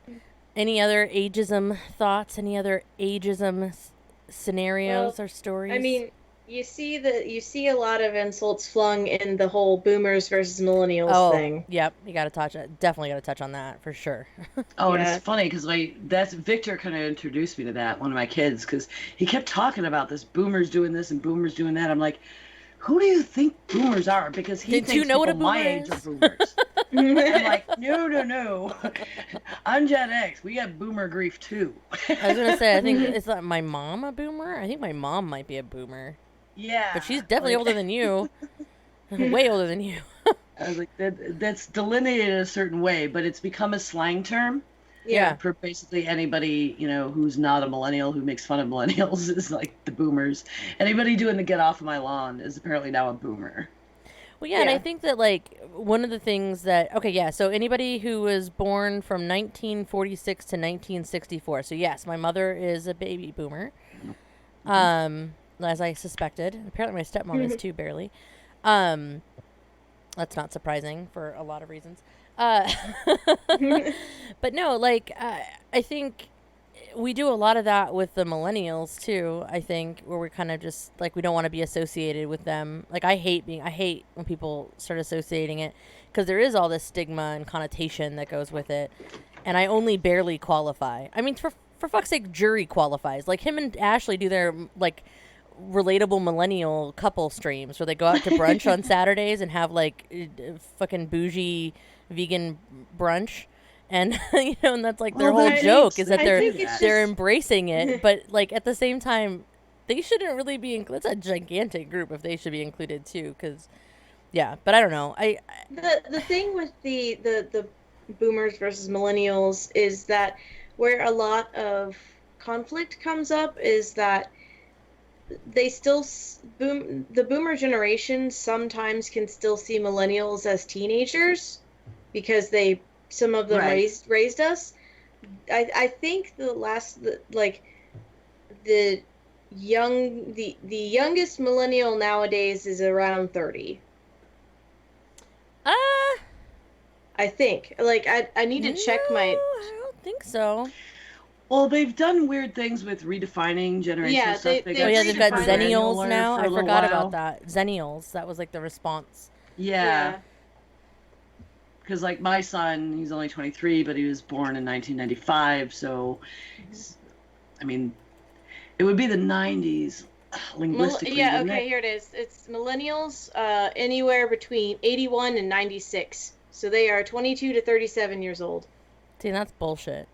any other ageism thoughts? Any other ageism scenarios Well, or stories? I mean, you see a lot of insults flung in the whole boomers versus millennials thing. Yep, you got to touch it. Definitely got to touch on that for sure. Oh, and Yeah. it's funny because that's Victor kind of introduced me to that, one of my kids, because he kept talking about this boomers doing this and boomers doing that. I'm like, who do you think boomers are? Because he Did thinks you know what a people my boomer age is? are boomers. I'm like, no. I'm Gen X. We got boomer grief too. I was gonna say, I think is that my mom a boomer? I think my mom might be a boomer, Yeah. but she's definitely like- older than you. Way older than you. I was like, that's delineated a certain way, but it's become a slang term Yeah. for basically anybody, who's not a millennial, who makes fun of millennials is like the boomers. Anybody doing the get off of my lawn is apparently now a boomer. Well, yeah, and I Yeah. think that, like, one of the things that, okay, yeah, so anybody who was born from 1946 to 1964. So, yes, my mother is a baby boomer, as I suspected. Apparently my stepmom is too, barely. That's not surprising for a lot of reasons. But no, like, I think we do a lot of that with the millennials too. I think where we're kind of just like, we don't want to be associated with them. Like, I hate when people start associating it, because there is all this stigma and connotation that goes with it, and I only barely qualify. I mean, for fuck's sake, Jury qualifies. Like, him and Ashley do their like relatable millennial couple streams where they go out to brunch on Saturdays and have like fucking bougie vegan brunch. And and that's like their Well, whole I joke think- is that I they're think it's they're just- embracing it, but like at the same time, they shouldn't really be. That's a gigantic group if they should be included too. Because yeah, but I don't know. The thing with the boomers versus millennials is that where a lot of conflict comes up is that they still the boomer generation sometimes can still see millennials as teenagers because some of them Right. raised us. I think the youngest millennial nowadays is around 30. I think. Like, I need to check my. I don't think so. Well, they've done weird things with redefining generational Yeah, stuff. they- Oh yeah, they've got redefined Zennials it now. for a I little forgot while. about that. Zennials. That was like the response. Yeah. Because like my son, he's only 23, but he was born in 1995, so I mean, it would be the 90s linguistically. Yeah, wouldn't okay, it? here it is. It's millennials anywhere between 81 and 96. So they are 22 to 37 years old. See, that's bullshit.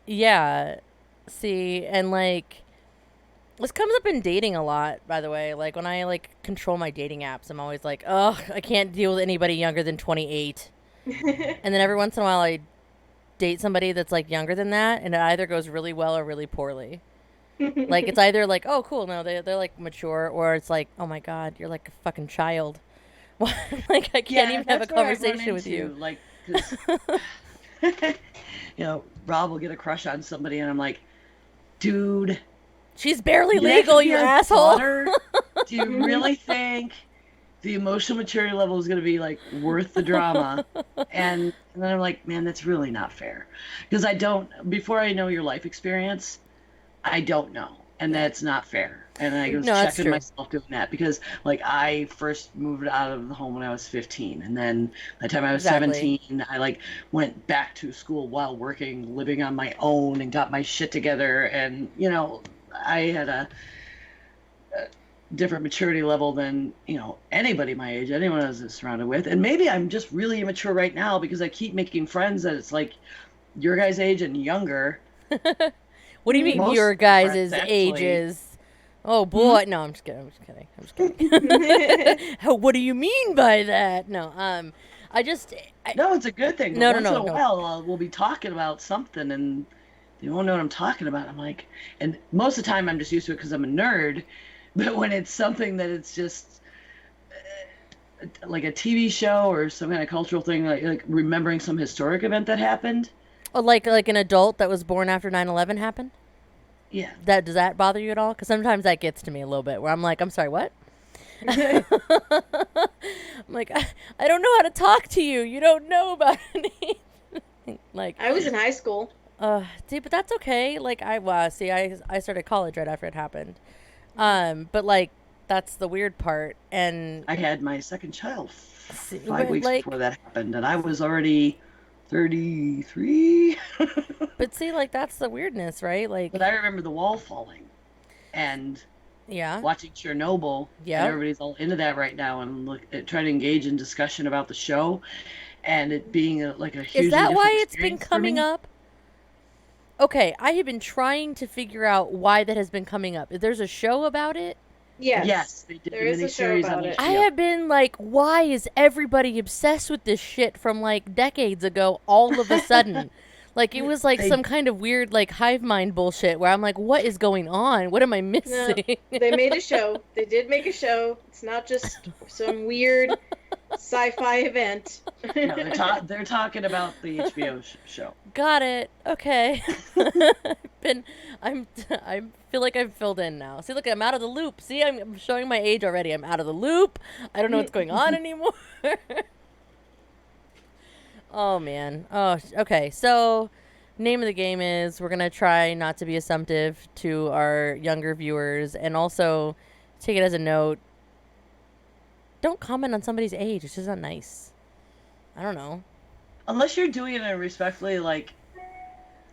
Yeah. See, and like, this comes up in dating a lot, by the way. Like, when I like control my dating apps, I'm always like, oh, I can't deal with anybody younger than 28. And then every once in a while, I date somebody that's like younger than that, and it either goes really well or really poorly. Like, it's either like, oh, cool, no, they're like mature, or it's like, oh my God, you're like a fucking child. Like, I can't even have a that's what I've run conversation with you. into, like, because Rob will get a crush on somebody, and I'm like, dude, She's barely you legal, actually you have a asshole. daughter? Do you really think the emotional maturity level is going to be like worth the drama? And then I'm like, man, that's really not fair, because before I know your life experience, I don't know, and that's not fair. And I was No, that's checking true. myself doing that, because like I first moved out of the home when I was 15, and then by the time I was Exactly. 17, I like went back to school while working, living on my own, and got my shit together. And I had a different maturity level than anybody my age, anyone I was surrounded with. And maybe I'm just really immature right now because I keep making friends that it's like your guys' age and younger. What do you mean Most your of my friends, guys' actually. ages? Oh boy, no, I'm just kidding. I'm just kidding. What do you mean by that? No, No, it's a good thing. But No, once in a no. while, we'll be talking about something, and they won't know what I'm talking about. I'm like, and most of the time, I'm just used to it because I'm a nerd. But when it's something that it's just like a TV show or some kind of cultural thing, like remembering some historic event that happened. Oh, like an adult that was born after 9/11 happened? Yeah. Does that bother you at all? Because sometimes that gets to me a little bit, where I'm like, I'm sorry, what? I'm like, I don't know how to talk to you. You don't know about anything. Like, I was in high school. see, but that's okay. Like, I started college right after it happened. But like, that's the weird part. And I had my second child see, 5 weeks like, before that happened, and I was already 33. but see, like, that's the weirdness, right? Like, But I remember the wall falling, and yeah, watching Chernobyl. yeah. And everybody's all into that right now, and trying to engage in discussion about the show, and it being like a hugely Is that why different it's been experience for coming me. up? Okay, I have been trying to figure out why that has been coming up. There's a show about it. Yes, they did there the is a show miniseries about on it. HBO. I have been like, why is everybody obsessed with this shit from like decades ago all of a sudden? Like, it was like They- some kind of weird like hive mind bullshit where I'm like, what is going on? What am I No, missing? they made a show. They did make a show. It's not just some weird sci-fi event. No, they're talking about the HBO show. Got it. Okay. I feel like I'm filled in now. See, look, I'm out of the loop. See, I'm showing my age already. I'm out of the loop. I don't know what's going on anymore. Oh man. Oh, okay. So, name of the game is we're gonna try not to be assumptive to our younger viewers, and also take it as a note. Don't comment on somebody's age. It's just not nice. I don't know. Unless you're doing it respectfully, like,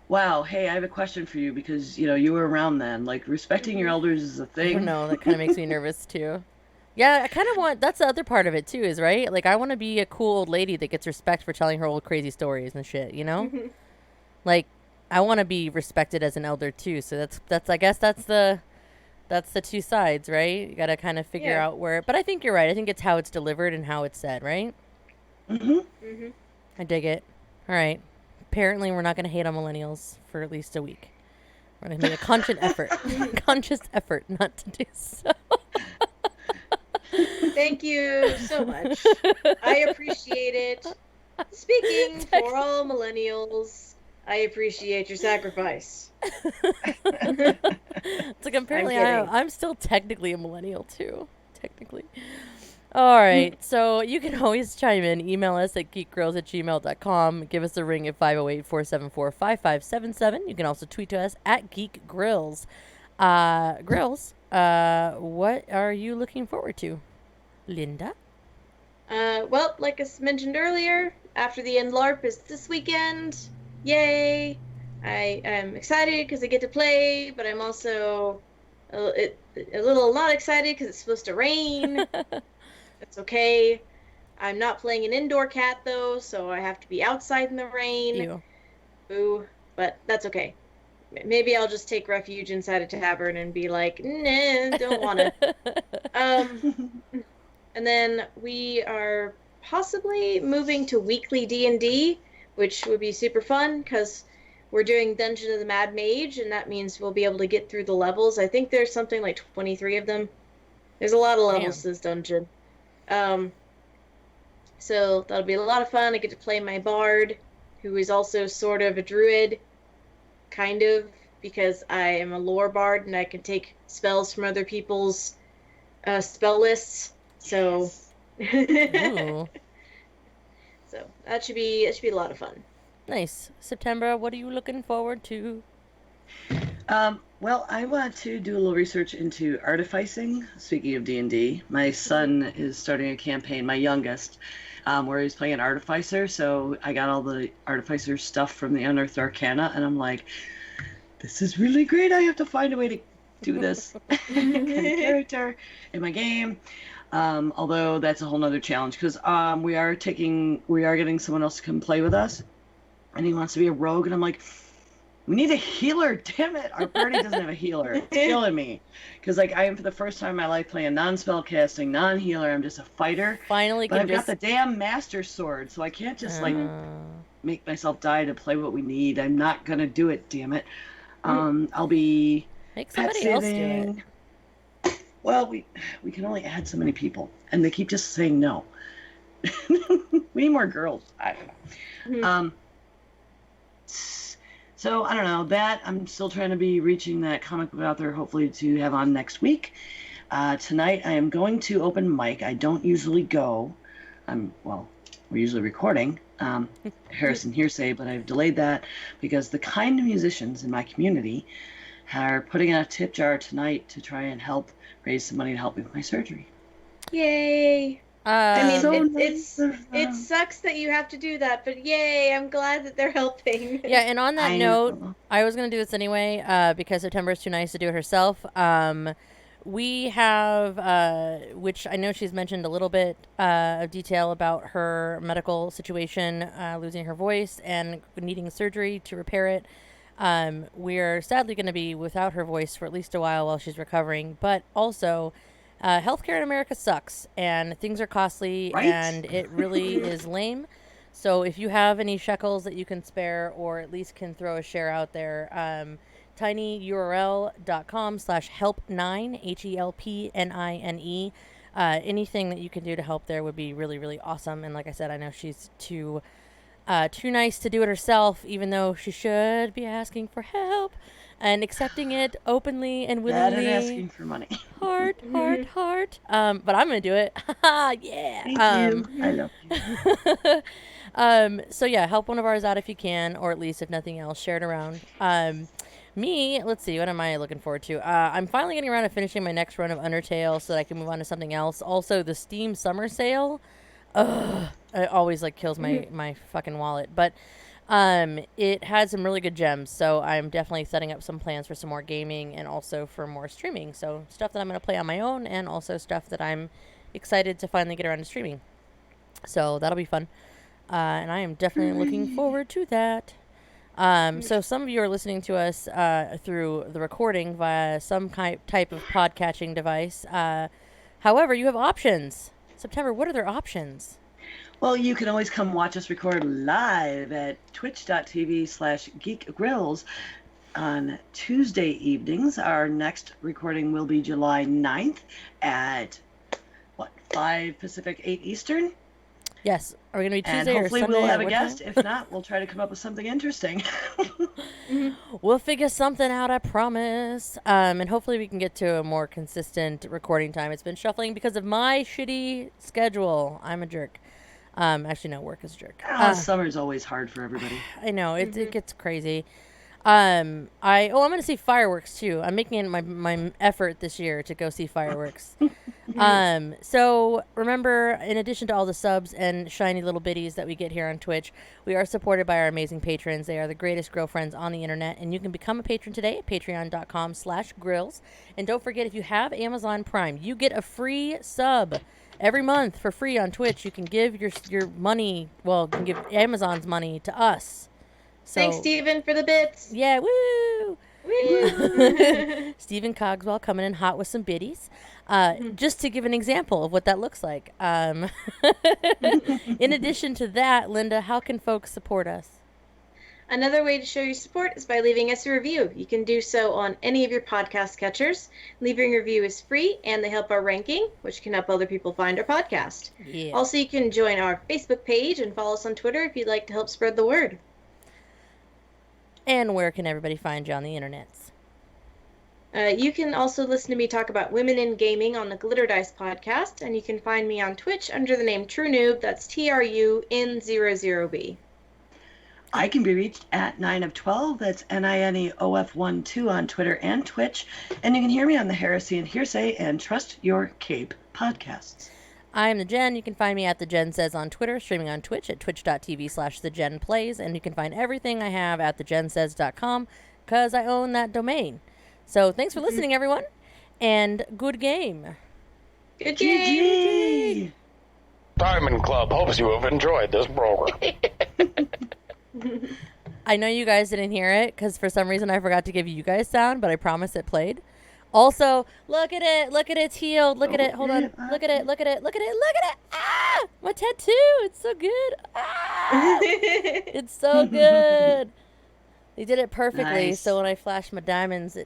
wow, hey, I have a question for you because you were around then. Like, respecting your elders is a I thing. don't know. That kind of makes me nervous too. Yeah, I kind of want. That's the other part of it too, is right. Like, I want to be a cool old lady that gets respect for telling her old crazy stories and shit. You know, like I want to be respected as an elder too. So that's. I guess that's the two sides, right? You got to kind of figure out where. But I think you're right. I think it's how it's delivered and how it's said, right? Mm-hmm. I dig it. All right. Apparently, we're not going to hate on millennials for at least a week. We're going to make a conscious effort not to do so. Thank you so much. I appreciate it. Speaking for all millennials, I appreciate your sacrifice. It's like apparently kidding. I'm still technically a millennial too. Technically. All right. So you can always chime in. Email us at geekgrills@gmail.com. Give us a ring at 508-474-5577. You can also tweet to us at geekgrills. Grills, what are you looking forward to? Linda? Well, like I mentioned earlier, After the End LARP is this weekend. Yay! I am excited because I get to play, but I'm also a little not excited because it's supposed to rain. It's okay. I'm not playing an indoor cat though, so I have to be outside in the rain. You. Boo. But that's okay. Maybe I'll just take refuge inside a tavern and be like, nah, don't want to. And then we are possibly moving to weekly D&D, which would be super fun because we're doing Dungeon of the Mad Mage, and that means we'll be able to get through the levels. I think there's something like 23 of them. There's a lot of levels to this dungeon. So that'll be a lot of fun. I get to play my bard, who is also sort of a druid, kind of, because I am a lore bard and I can take spells from other people's spell lists. So, Ooh. so that should be a lot of fun. Nice. September, what are you looking forward to? Well, I want to do a little research into artificing. Speaking of D&D, my son is starting a campaign, my youngest, where he's playing an artificer. So I got all the artificer stuff from the Unearthed Arcana, and I'm like, this is really great. I have to find a way to do this kind of character in my game. Although that's a whole nother challenge, because we are getting someone else to come play with us, and he wants to be a rogue, and I'm like, we need a healer, damn it. Our party doesn't have a healer. It's killing me. Because I am for the first time in my life playing non-spell casting, non-healer. I'm just a fighter. Finally, but I've got the damn master sword, so I can't just make myself die to play what we need. I'm not gonna do it, damn it. I'll be make somebody else do it. Well, we can only add so many people, and they keep just saying no. We need more girls. I don't know. So I don't know, that I'm still trying to be reaching that comic book author, hopefully to have on next week. Tonight I am going to open mic. I don't usually go. We're usually recording Harrison Hearsay, but I've delayed that because the kind musicians in my community are putting in a tip jar tonight to try and help raise some money to help me with my surgery. Yay! I mean, so it sucks that you have to do that, but yay, I'm glad that they're helping. Yeah, and on that note, I was going to do this anyway because September is too nice to do it herself. We have, which I know she's mentioned a little bit of detail about her medical situation, losing her voice and needing surgery to repair it. We're sadly going to be without her voice for at least a while she's recovering, but also... healthcare in America sucks, and things are costly, right? And it really is lame. So if you have any shekels that you can spare, or at least can throw a share out there, tinyurl.com/help9, HELPNINE. Anything that you can do to help there would be really, really awesome. And like I said, I know she's too nice to do it herself, even though she should be asking for help. And accepting it openly and willingly. That and asking for money. Heart. But I'm going to do it. Yeah. Thank you. I love you. So yeah, help one of ours out if you can, or at least if nothing else, share it around. Me, let's see, what am I looking forward to? I'm finally getting around to finishing my next run of Undertale so that I can move on to something else. Also, the Steam Summer Sale. It always kills my fucking wallet. But it had some really good gems, so I'm definitely setting up some plans for some more gaming and also for more streaming. So stuff that I'm going to play on my own, and also stuff that I'm excited to finally get around to streaming. So that'll be fun. And I am definitely looking forward to that. So some of you are listening to us through the recording via some type of podcatching device. However, you have options. September, what are their options? Well, you can always come watch us record live at twitch.tv/geekgrills on Tuesday evenings. Our next recording will be July 9th at, 5 Pacific, 8 Eastern? Yes. Are we going to be Tuesday or Sunday? And hopefully we'll have a guest. Time? If not, we'll try to come up with something interesting. We'll figure something out, I promise. And hopefully we can get to a more consistent recording time. It's been shuffling because of my shitty schedule. I'm a jerk. Actually, no, work is a jerk. Summer's always hard for everybody. I know, it gets crazy. I'm going to see fireworks too. I'm making my effort this year to go see fireworks. So remember, in addition to all the subs and shiny little biddies that we get here on Twitch, we are supported by our amazing patrons. They are the greatest girlfriends on the internet, and you can become a patron today at patreon.com/grills. And don't forget, if you have Amazon Prime, you get a free sub every month for free on Twitch. You can give your money, you can give Amazon's money to us. So, thanks, Steven, for the bits. Yeah, woo! Woo! Stephen Cogswell coming in hot with some biddies. Just to give an example of what that looks like. In addition to that, Linda, how can folks support us? Another way to show your support is by leaving us a review. You can do so on any of your podcast catchers. Leaving a review is free, and they help our ranking, which can help other people find our podcast. Yeah. Also, you can join our Facebook page and follow us on Twitter if you'd like to help spread the word. And where can everybody find you on the internets? You can also listen to me talk about women in gaming on the Glitter Dice podcast, and you can find me on Twitch under the name True Noob. That's TRUN00B. I can be reached at 9 of 12. That's NINEOF12 on Twitter and Twitch. And you can hear me on the Heresy and Hearsay and Trust Your Cape podcasts. I'm the Jen. You can find me at The Jen Says on Twitter, streaming on Twitch at twitch.tv/TheJenPlays. And you can find everything I have at thejensays.com because I own that domain. So thanks for listening, everyone. And good game. Good game! GG! Diamond Club hopes you have enjoyed this program. I know you guys didn't hear it because for some reason I forgot to give you guys sound, but I promise it played. Also, look at it. Look at it. It's healed. Look at it. Hold on. Look at it. Look at it. Look at it. Look at it. Ah! My tattoo. It's so good. Ah! It's so good. They did it perfectly. Nice. So when I flash my diamonds,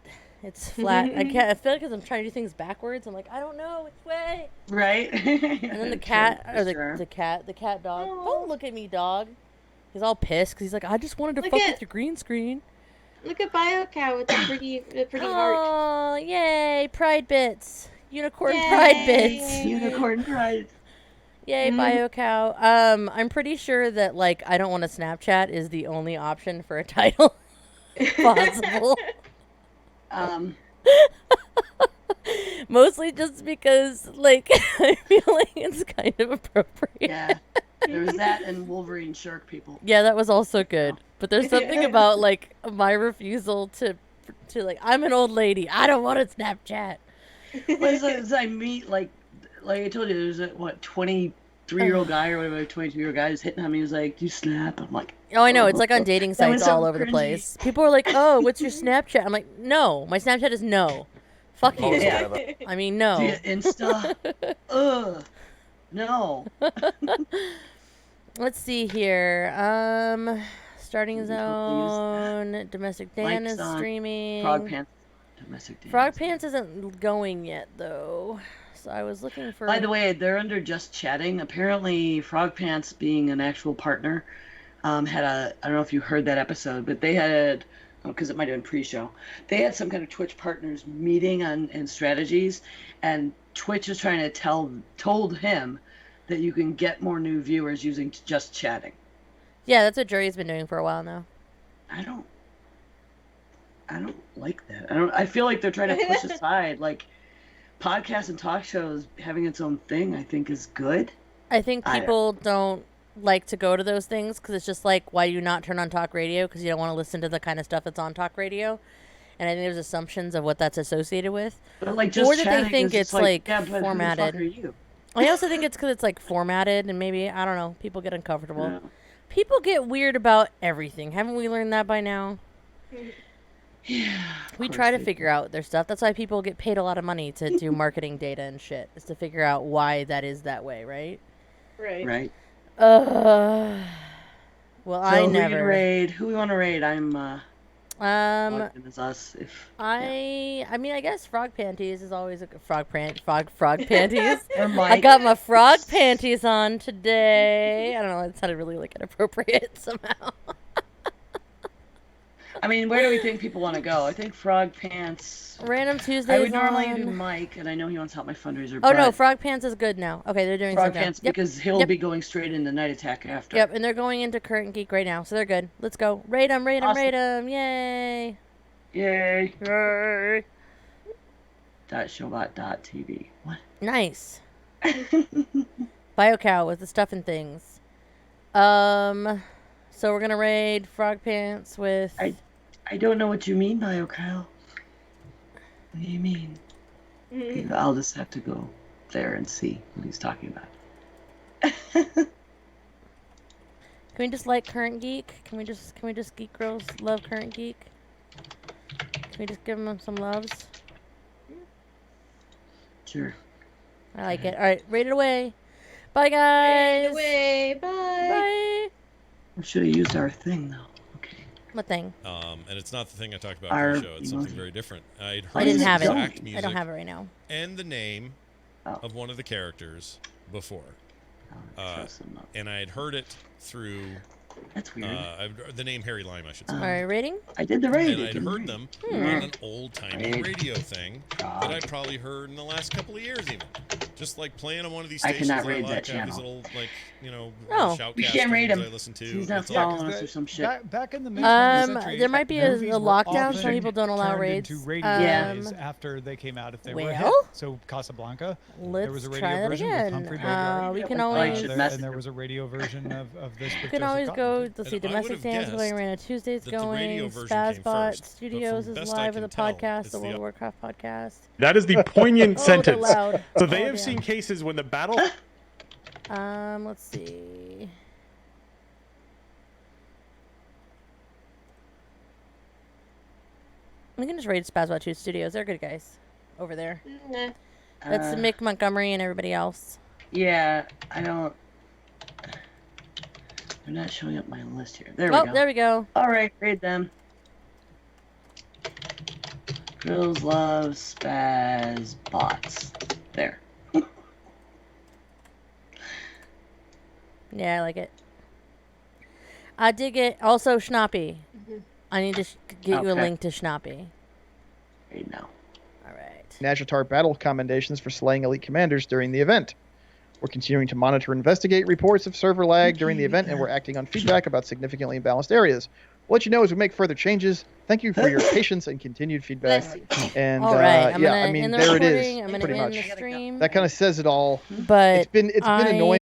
it's flat. I feel like because I'm trying to do things backwards. I'm like, I don't know which way. Right? And then the cat, or Sure. the cat dog. Aw. Don't look at me, dog. He's all pissed because he's like, I just wanted to Look fuck at- with your green screen. Look at BioCow with the pretty heart. Oh, yay, pride bits. Unicorn Yay. pride bits. Unicorn pride. Yay, BioCow. I'm pretty sure that, like, I don't want to Snapchat is the only option for a title possible. Mostly just because, like, I feel like it's kind of appropriate. Yeah. There was that and Wolverine Shark People. Yeah, that was also good. But there's something about, like, my refusal to like, I'm an old lady. I don't want to Snapchat. Well, as I meet, like I told you, there's a, 23-year-old guy or whatever, 22-year-old guy is hitting on me. He's like, you snap? I'm like, Oh, I know. It's like on dating That was sites so all over the cringy. place. People are like, oh, what's your Snapchat? I'm like, no. My Snapchat is no. Fuck you. Yeah. I mean, do no. you Insta? Ugh. No. Let's see here. Starting Maybe I'll use zone. Domestic Dan Mike's is on streaming. Frog Pants. Domestic Dance. Frog Pants isn't going yet, though. So I was looking for... By the way, they're under Just Chatting. Apparently, Frog Pants, being an actual partner, had a... I don't know if you heard that episode, but they had... because it might have been pre-show. They had some kind of Twitch partners meeting and strategies, and Twitch is trying to told him that you can get more new viewers using Just Chatting. Yeah, that's what Jury's been doing for a while now. I don't like that. I feel like they're trying to push aside, like, podcasts and talk shows having its own thing, I think is good. I think I don't- people don't like to go to those things because it's just like, why do you not turn on talk radio? Because you don't want to listen to the kind of stuff that's on talk radio. And I think there's assumptions of what that's associated with. But like Just Or that they Chatting think is just it's, like, yeah, but who the fuck formatted. are you? I also think it's because it's like formatted and maybe, I don't know, people get uncomfortable. Yeah. People get weird about everything. Haven't we learned that by now? Yeah, We of try course to they figure out their stuff. That's why people get paid a lot of money to do marketing data and shit, is to figure out why that is that way, right? Right. do. Right. Well, So I who you never. raid? Who we want to raid? I'm logged in as us. If I mean, I guess frog panties is always a frog panties. or I Mike. got my frog panties on today. I don't know. It sounded really like inappropriate somehow. I mean, where do we think people want to go? I think Frog Pants. Random Tuesdays. I would normally do on. Mike, and I know he wants to help my fundraiser. Oh no, but frog pants is good now. Okay, they're doing Frog something. Pants Yep. because he'll Yep. be going straight into Night Attack after. Yep, and they're going into Current Geek right now, so they're good. Let's go. Raid them, raid them, Awesome. raid them. Yay. Yay. Yay. .showbot.tv. What? Nice. BioCow with the stuff and things. So we're gonna raid Frog Pants with. I don't know what you mean by Kyle. What do you mean? I'll just have to go there and see what he's talking about. Can we just like Current Geek? Can we just Geek Girls love Current Geek? Can we just give them some loves? Sure. I like it. All right, raid it away. Bye guys. Away. Bye. Bye. We should have used our thing though. Okay. What thing? And it's not the thing I talked about Our for the show. It's something emoji. very different. I'd I heard didn't the have it. exact music I don't have it right now. and the name Oh. of one of the characters before. And I had heard it through That's weird. the name Harry Lime, I should say. All right, rating? I did the And rating. I'd heard them on an old-timey Right. radio thing that I probably heard in the last couple of years, even. Just like playing on one of these I stations cannot I rate like, that have these channel. little, like, Oh. shoutcast We can't rate things him. I listen to. He's not It's like, following us or some shit. Back in the mid 20th century, There might be a movies were lockdown. often Some people don't allow turned raids. into radio Yeah. plays after they came out if they were a Well? hit. So Casablanca, there Let's was a radio try that version with again. Humphrey Bogart. We can I always should and mess there was a radio version of this. you can always go. Let's see. And I Domestic would've Stands going. guessed Arena Tuesdays that the radio going. version came Spazbot first, but Studios from is best I live with a can tell, podcast. it's The the World of Warcraft podcast. That is the poignant Oh, sentence. they're loud. So they Oh, have damn. seen cases when the battle. Let's see. We can just raid Spazbot 2 Studios. They're good guys over there. Nah. That's Mick Montgomery and everybody else. Yeah, I don't. They're not showing up my list here. There we Oh, go. there we go. All right, read them. Grills love spaz bots. There. Yeah, I like it. I dig it. Also, Schnappy. I need to get you a Okay. link to Schnappy. Right now. All right. Nazjatar Battle commendations for slaying elite commanders during the event. We're continuing to monitor and investigate reports of server lag during the event, and we're acting on feedback about significantly imbalanced areas. We'll let you know as we make further changes. Thank you for your patience and continued feedback. Bless you. And All right. I'm yeah, gonna I mean, end the there it recording. is. I'm gonna Pretty end much. the stream. That kind of says it all. But It's been annoying.